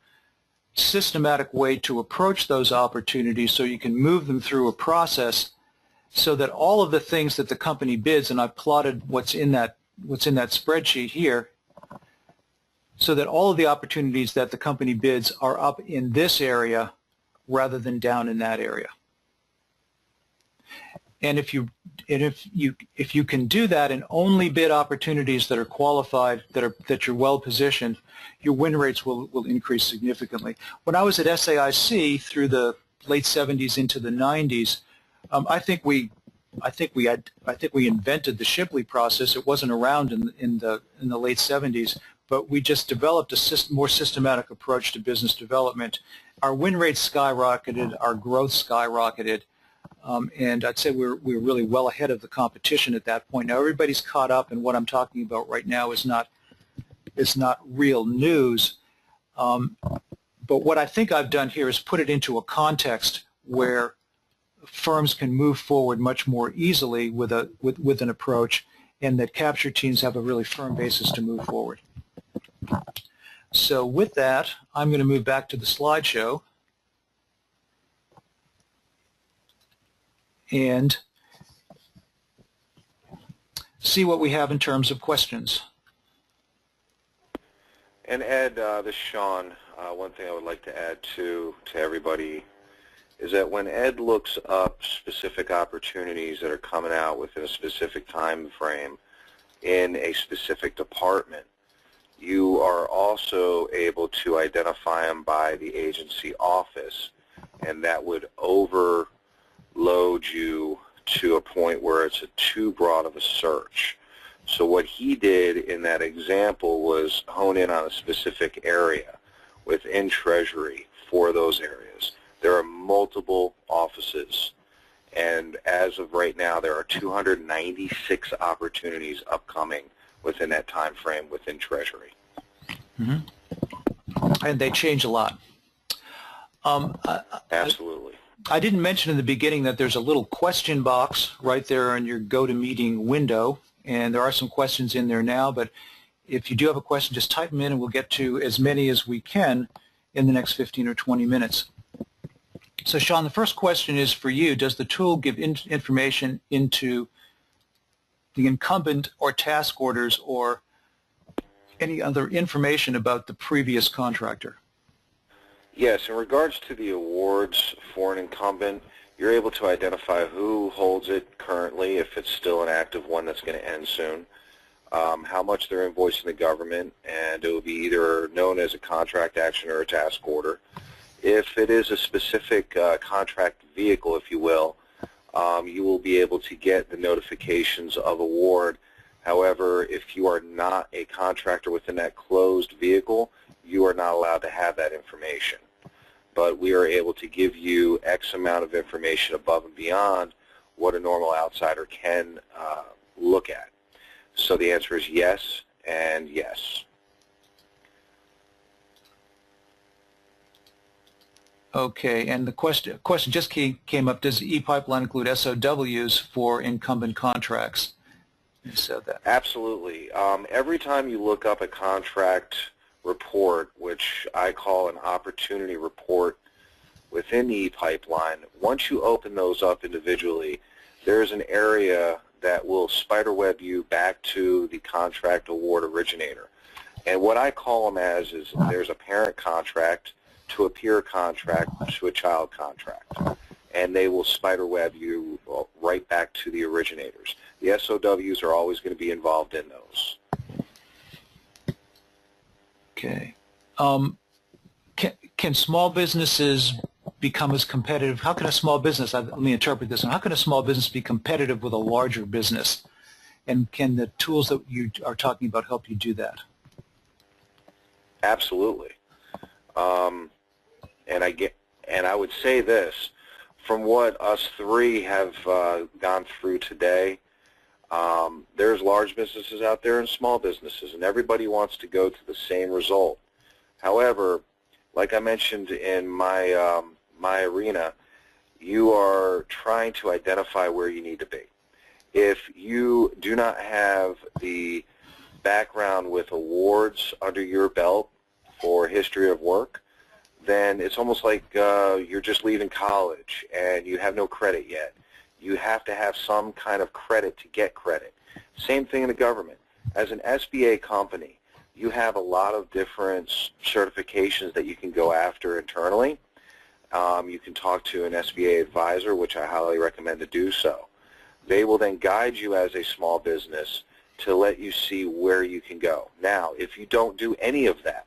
systematic way to approach those opportunities so you can move them through a process so that all of the things that the company bids, and I've plotted what's in that spreadsheet here, so that all of the opportunities that the company bids are up in this area rather than down in that area. And if you can do that and only bid opportunities that are qualified, that you're well positioned, your win rates will increase significantly. When I was at SAIC through the late 70s into the 90s, I think we invented the Shipley process. It wasn't around in the late 70s, but we just developed a more systematic approach to business development. Our win rates skyrocketed, our growth skyrocketed, and I'd say we're really well ahead of the competition at that point. Now everybody's caught up, and what I'm talking about right now is not real news. But what I think I've done here is put it into a context where firms can move forward much more easily with an approach, and that capture teams have a really firm basis to move forward. So with that, I'm going to move back to the slideshow and see what we have in terms of questions. And Ed, this is Sean. One thing I would like to add to everybody is that when Ed looks up specific opportunities that are coming out within a specific time frame in a specific department, you are also able to identify them by the agency office, and that would overload you to a point where it's too broad of a search. So what he did in that example was hone in on a specific area within Treasury for those areas. There are multiple offices, and as of right now, there are 296 opportunities upcoming within that time frame within Treasury. Mm-hmm. And they change a lot. Absolutely. I didn't mention in the beginning that there's a little question box right there in your go-to-meeting window, and there are some questions in there now, but if you do have a question, just type them in and we'll get to as many as we can in the next 15 or 20 minutes. So Sean, the first question is for you. Does the tool give information into the incumbent or task orders or any other information about the previous contractor? Yes, in regards to the awards for an incumbent, you're able to identify who holds it currently, if it's still an active one that's going to end soon, how much they're invoicing the government, and it will be either known as a contract action or a task order. If it is a specific contract vehicle, if you will be able to get the notifications of award. However, if you are not a contractor within that closed vehicle, you are not allowed to have that information. But we are able to give you X amount of information above and beyond what a normal outsider can look at. So the answer is yes and yes. Okay, and the question just came up, does ePipeline include SOWs for incumbent contracts? You said that. Absolutely. Every time you look up a contract report, which I call an opportunity report within the ePipeline, once you open those up individually, there's an area that will spiderweb you back to the contract award originator. And what I call them as is there's a parent contract to a peer contract to a child contract. And they will spiderweb you right back to the originators. The SOWs are always going to be involved in those. Okay. Can small businesses become as competitive? How can a small business, let me interpret this one, how can a small business be competitive with a larger business? And can the tools that you are talking about help you do that? Absolutely. And I would say this, from what us three have gone through today, there's large businesses out there and small businesses, and everybody wants to go to the same result. However, like I mentioned in my my arena, you are trying to identify where you need to be. If you do not have the background with awards under your belt for history of work, then it's almost like you're just leaving college and you have no credit yet. You have to have some kind of credit to get credit. Same thing in the government. As an SBA company, you have a lot of different certifications that you can go after internally. You can talk to an SBA advisor, which I highly recommend to do so. They will then guide you as a small business to let you see where you can go. Now, if you don't do any of that,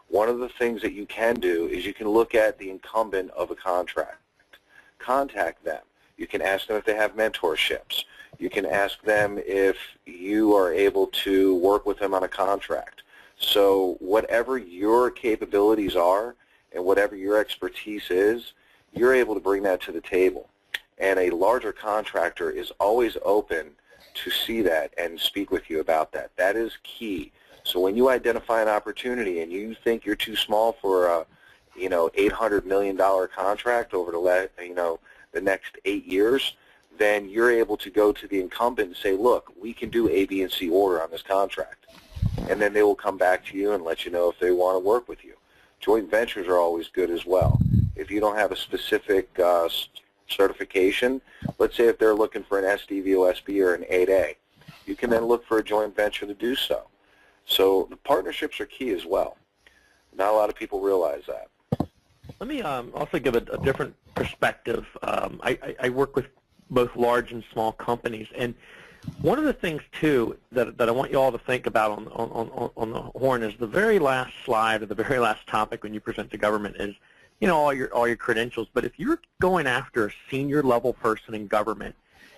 one of the things that you can do is you can look at the incumbent of a contract. Contact them. You can ask them if they have mentorships. You can ask them if you are able to work with them on a contract. So whatever your capabilities are and whatever your expertise is, you're able to bring that to the table. And a larger contractor is always open to see that and speak with you about that. That is key. So when you identify an opportunity and you think you're too small for a, $800 million contract over the next 8 years, then you're able to go to the incumbent and say, look, we can do A, B, and C order on this contract. And then they will come back to you and let you know if they want to work with you. Joint ventures are always good as well. If you don't have a specific certification, let's say if they're looking for an SDVOSB or an 8A, you can then look for a joint venture to do so. So the partnerships are key as well. Not a lot of people realize that. Let me also give a different perspective. I work with both large and small companies, and one of the things too that I want you all to think about on the horn is the very last slide or the very last topic when you present to government is all your credentials. But if you're going after a senior level person in government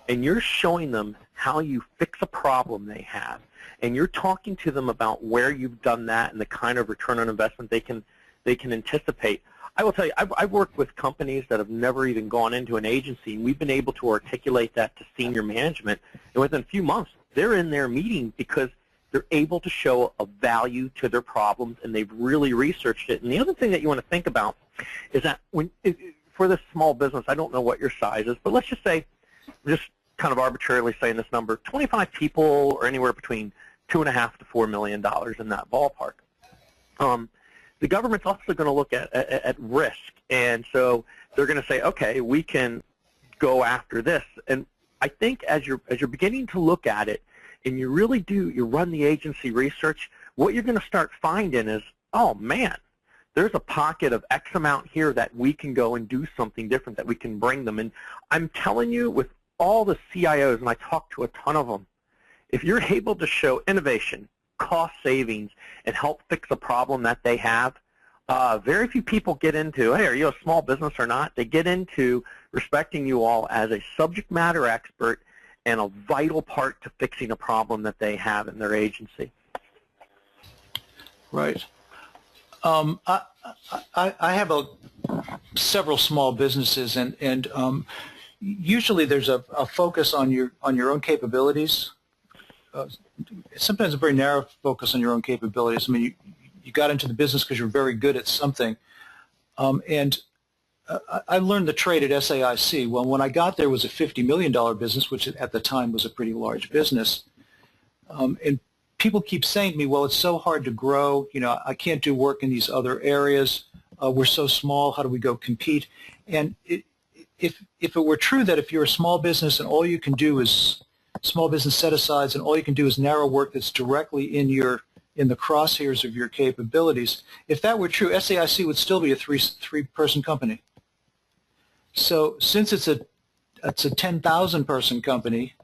and you're showing them how you fix a problem they have, and you're talking to them about where you've done that and the kind of return on investment they can anticipate. I will tell you, I've worked with companies that have never even gone into an agency, and we've been able to articulate that to senior management, and within a few months, they're in their meeting because they're able to show a value to their problems, and they've really researched it. And the other thing that you want to think about is that for this small business, I don't know what your size is, but let's just say, just kind of arbitrarily saying this number, 25 people or anywhere between $2.5 to $4 million in that ballpark. The government's also going to look at risk, and so they're going to say, okay, we can go after this. And I think as you're beginning to look at it, and you really you run the agency research, what you're going to start finding is, oh man, there's a pocket of X amount here that we can go and do something different, that we can bring them. And I'm telling you, with all the CIOs, and I talk to a ton of them, if you're able to show innovation, cost savings, and help fix a problem that they have, very few people get into, hey, are you a small business or not? They get into respecting you all as a subject matter expert and a vital part to fixing a problem that they have in their agency. Right. I have several small businesses, and usually there's a focus on your own capabilities. Sometimes a very narrow focus on your own capabilities. I mean, you got into the business because you're very good at something, and I learned the trade at SAIC. Well, when I got there, it was a $50 million business, which at the time was a pretty large business. And people keep saying to me, well, it's so hard to grow. You know, I can't do work in these other areas. We're so small. How do we go compete? And if it were true that if you're a small business and all you can do is small business set-asides and all you can do is narrow work that's directly in the crosshairs of your capabilities, if that were true, SAIC would still be a three-person company. So since it's a 10,000-person company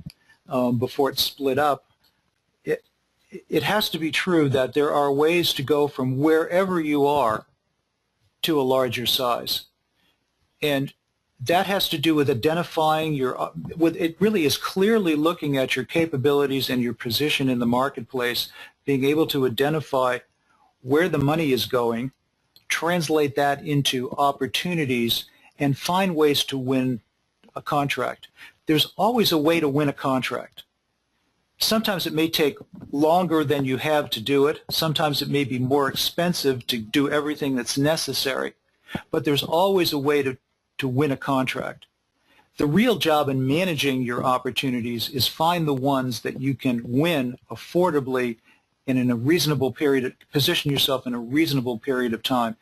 before it's split up, it has to be true that there are ways to go from wherever you are to a larger size. And that has to do with identifying it really is clearly looking at your capabilities and your position in the marketplace, being able to identify where the money is going, translate that into opportunities, and find ways to win a contract. There's always a way to win a contract. Sometimes it may take longer than you have to do it. Sometimes it may be more expensive to do everything that's necessary. But there's always a way to win a contract. The real job in managing your opportunities is find the ones that you can win affordably and in a reasonable period, position yourself in a reasonable period of time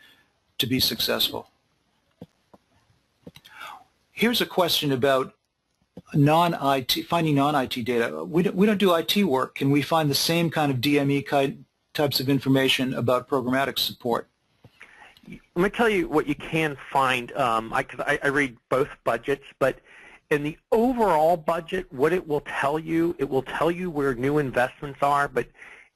to be successful. Here's a question about finding non-IT data. We don't do IT work. Can we find the same kind of DME types of information about programmatic support? Let me tell you what you can find. I read both budgets, but in the overall budget, what it will tell you where new investments are, but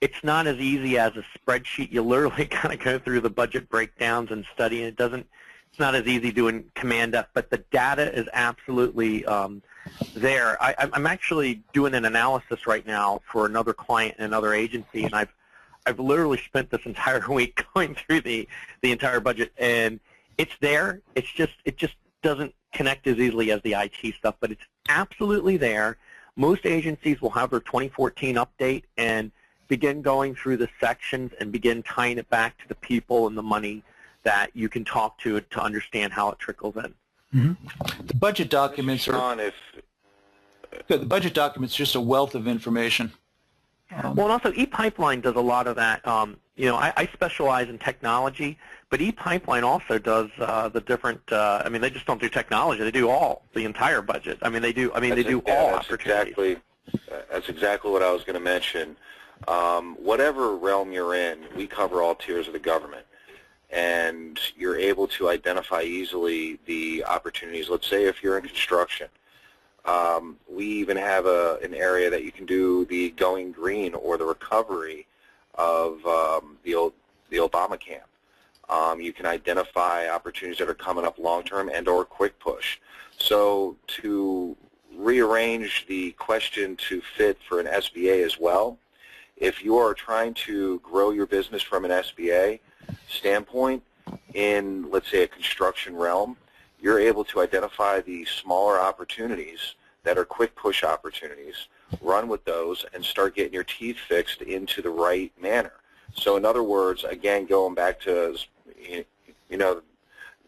it's not as easy as a spreadsheet. You literally kind of go through the budget breakdowns and study, and it's not as easy doing Command F, but the data is absolutely there. I'm actually doing an analysis right now for another client in another agency, and I've literally spent this entire week going through the entire budget, and it's there. It just doesn't connect as easily as the IT stuff, but it's absolutely there. Most agencies will have their 2014 update and begin going through the sections and begin tying it back to the people and the money that you can talk to understand how it trickles in. Mm-hmm. The budget documents the budget documents just a wealth of information. Well, and also ePipeline does a lot of that. You know, I specialize in technology, but ePipeline also does the different. I mean, they just don't do technology; they do the entire budget. I mean, they do. They do all opportunities. That's exactly what I was going to mention. Whatever realm you're in, we cover all tiers of the government, and you're able to identify easily the opportunities. Let's say if you're in construction. We even have an area that you can do the going green or the recovery of the Obama camp. You can identify opportunities that are coming up long-term and or quick push. So to rearrange the question to fit for an SBA as well, if you are trying to grow your business from an SBA standpoint in, let's say, a construction realm, you're able to identify the smaller opportunities that are quick push opportunities, run with those, and start getting your teeth fixed into the right manner. So in other words, again, going back to, you know,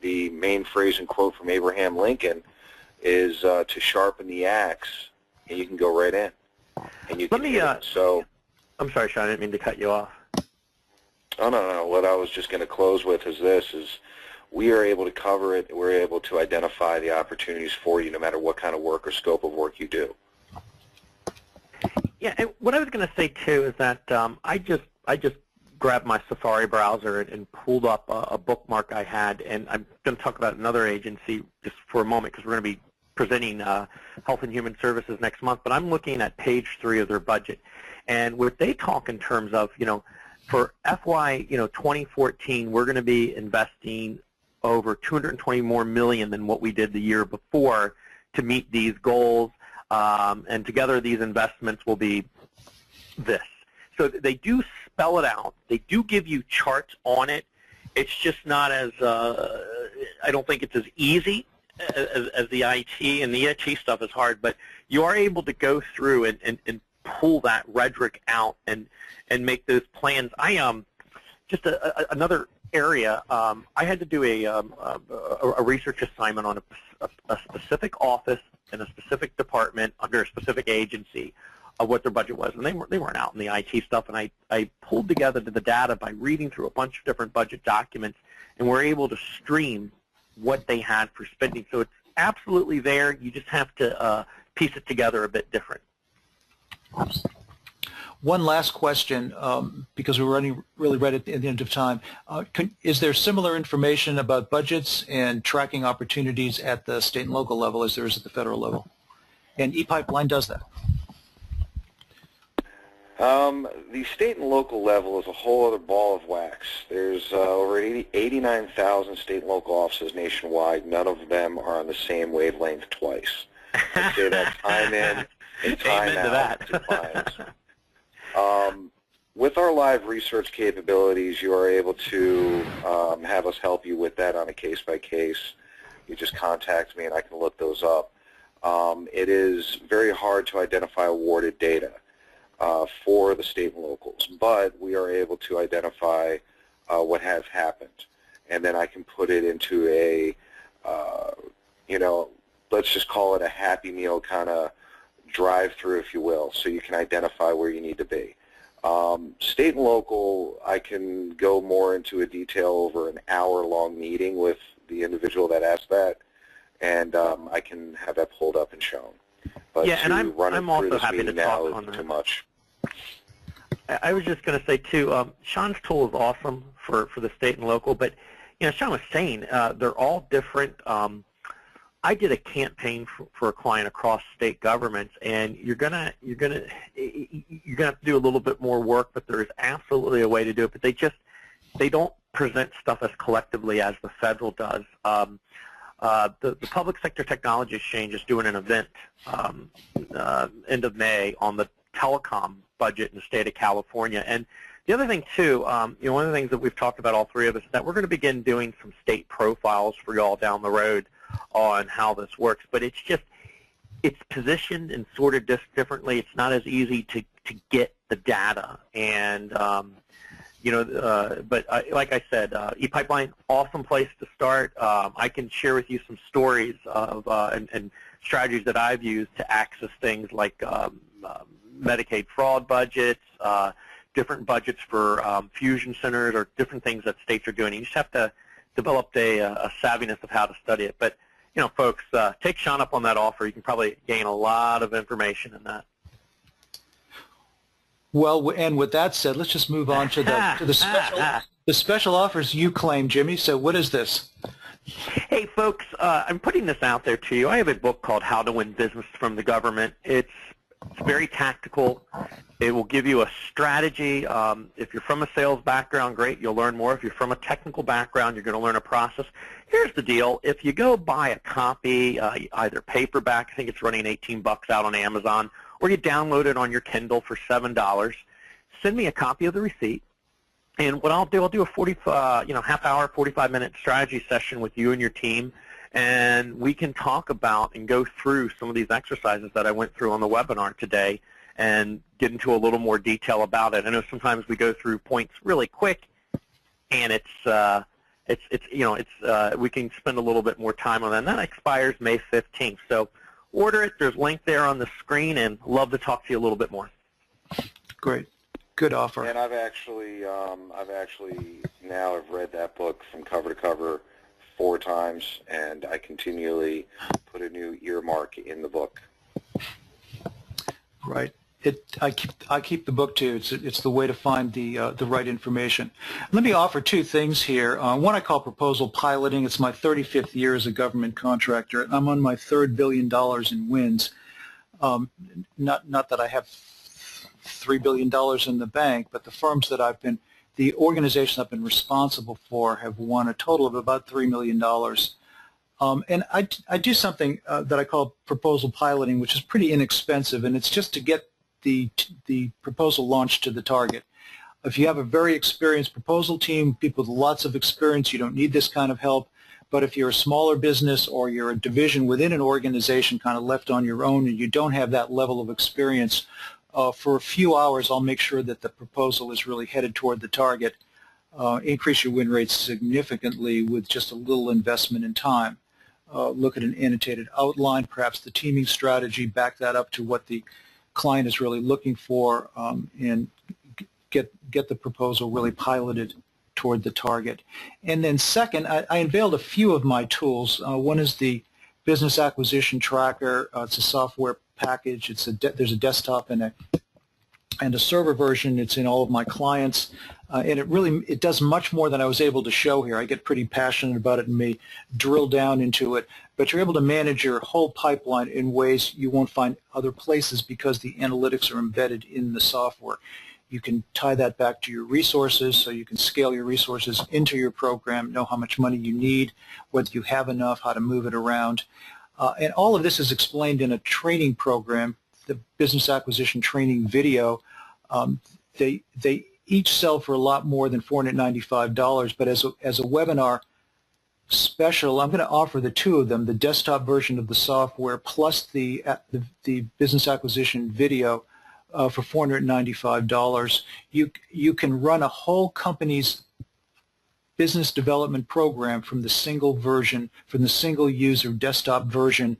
the main phrase and quote from Abraham Lincoln is to sharpen the axe, and you can go right in. And you can So, I'm sorry, Sean, I didn't mean to cut you off. Oh, no. What I was just going to close with is this, we are able to cover it. We're able to identify the opportunities for you no matter what kind of work or scope of work you do. Yeah, and what I was going to say, too, is that I just grabbed my Safari browser and pulled up a bookmark I had, and I'm going to talk about another agency just for a moment because we're going to be presenting Health and Human Services next month, but I'm looking at page 3 of their budget. And what they talk in terms of, you know, for FY 2014, we're going to be investing over $220 more million than what we did the year before to meet these goals, and together these investments will be this. So they do spell it out. They do give you charts on it. It's just not as, I don't think it's as easy as the IT, and the IT stuff is hard, but you are able to go through and pull that rhetoric out and make those plans. Just another area, I had to do a research assignment on a specific office in a specific department under a specific agency of what their budget was, and they weren't out in the IT stuff, and I pulled together the data by reading through a bunch of different budget documents, and we're able to stream what they had for spending. So it's absolutely there. You just have to piece it together a bit different. One last question, because we're running really right at the end of time. Is there similar information about budgets and tracking opportunities at the state and local level as there is at the federal level? And ePipeline does that. The state and local level is a whole other ball of wax. There's over 89,000 state and local offices nationwide. None of them are on the same wavelength twice. I say that time in and time out to clients. With our live research capabilities, you are able to have us help you with that on a case-by-case. You just contact me and I can look those up. It is very hard to identify awarded data for the state and locals, but we are able to identify what has happened. And then I can put it into a, let's just call it a Happy Meal kind of drive-through, if you will, so you can identify where you need to be. State and local, I can go more into a detail over an hour-long meeting with the individual that asked that, and I can have that pulled up and shown. But yeah, and I'm also happy to talk on that. Too much. I was just going to say too, Sean's tool is awesome for the state and local, but Sean was saying they're all different. I did a campaign for a client across state governments, and you're gonna have to do a little bit more work, but there is absolutely a way to do it. But they don't present stuff as collectively as the federal does. The Public Sector Technology Exchange is doing an event end of May on the telecom budget in the state of California. And the other thing too, one of the things that we've talked about, all three of us, is that we're going to begin doing some state profiles for y'all down the road on how this works. But it's positioned and sorted differently. It's not as easy to get the data. And but like I said, ePipeline, awesome place to start. I can share with you some stories of and strategies that I've used to access things like Medicaid fraud budgets, different budgets for fusion centers, or different things that states are doing. You just have to develop a savviness of how to study it. But folks, take Sean up on that offer. You can probably gain a lot of information in that. Well, and with that said, let's just move on to the special offers you claim, Jimmy. So what is this? Hey, folks, I'm putting this out there to you. I have a book called How to Win Business from the Government. It's very tactical. It will give you a strategy. If you're from a sales background, great, you'll learn more. If you're from a technical background, you're going to learn a process. Here's the deal. If you go buy a copy, either paperback, I think it's running $18 out on Amazon, or you download it on your Kindle for $7, send me a copy of the receipt. And what I'll do a half-hour, 45-minute strategy session with you and your team, and we can talk about and go through some of these exercises that I went through on the webinar today and get into a little more detail about it. I know sometimes we go through points really quick, and we can spend a little bit more time on that. And that expires May 15th. So order it. There's a link there on the screen, and love to talk to you a little bit more. Great. Good offer. And I've actually now have read that book from cover to cover 4 times, and I continually put a new earmark in the book. Right. I keep the book too. It's the way to find the right information. Let me offer 2 things here. One I call proposal piloting. It's my 35th year as a government contractor, and I'm on my $3 billion in wins. Not that I have $3 billion in the bank, but the organizations I've been responsible for have won a total of about $3 million. And I do something that I call proposal piloting, which is pretty inexpensive, and it's just to get the proposal launched to the target. If you have a very experienced proposal team, people with lots of experience, you don't need this kind of help. But if you're a smaller business or you're a division within an organization kind of left on your own and you don't have that level of experience, for a few hours I'll make sure that the proposal is really headed toward the target. increase your win rate significantly with just a little investment in time. Look at an annotated outline, perhaps the teaming strategy, back that up to what the client is really looking for, and get the proposal really piloted toward the target. And then second, I unveiled a few of my tools. One is the Business Acquisition Tracker. It's a software package. There's a desktop and a server version. It's in all of my clients. And it does much more than I was able to show here. I get pretty passionate about it and may drill down into it. But you're able to manage your whole pipeline in ways you won't find other places because the analytics are embedded in the software. You can tie that back to your resources, so you can scale your resources into your program, know how much money you need, whether you have enough, how to move it around. And all of this is explained in a training program, the Business Acquisition Training Video. They each sell for a lot more than $495, but as a webinar special, I'm going to offer the two of them, the desktop version of the software plus the Business Acquisition Video, for $495. You can run a whole company's business development program from the single version, from the single user desktop version,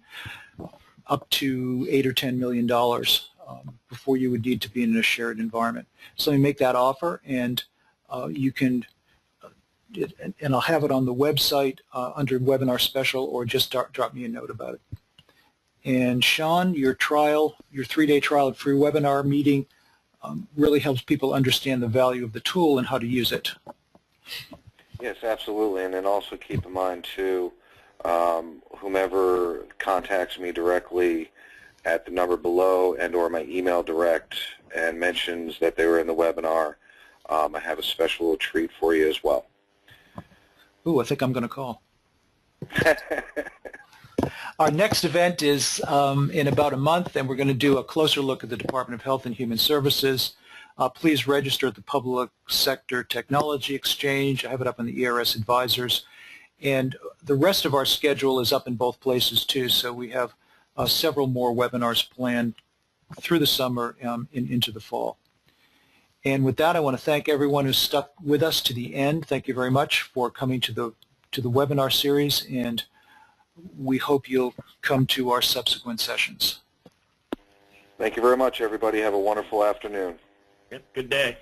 up to $8 or $10 million before you would need to be in a shared environment. So you make that offer, and you can, and I'll have it on the website under Webinar Special, or just drop me a note about it. And Sean, your 3-day trial and free webinar meeting really helps people understand the value of the tool and how to use it. Yes, absolutely. And then also keep in mind, too, whomever contacts me directly at the number below and or my email direct and mentions that they were in the webinar, I have a special treat for you as well. Ooh, I think I'm going to call. Our next event is in about a month, and we're going to do a closer look at the Department of Health and Human Services. Please register at the Public Sector Technology Exchange. I have it up on the ERS Advisors. And the rest of our schedule is up in both places, too, so we have several more webinars planned through the summer and into the fall. And with that, I want to thank everyone who stuck with us to the end. Thank you very much for coming to the webinar series, and we hope you'll come to our subsequent sessions. Thank you very much, everybody. Have a wonderful afternoon. Yep, good day.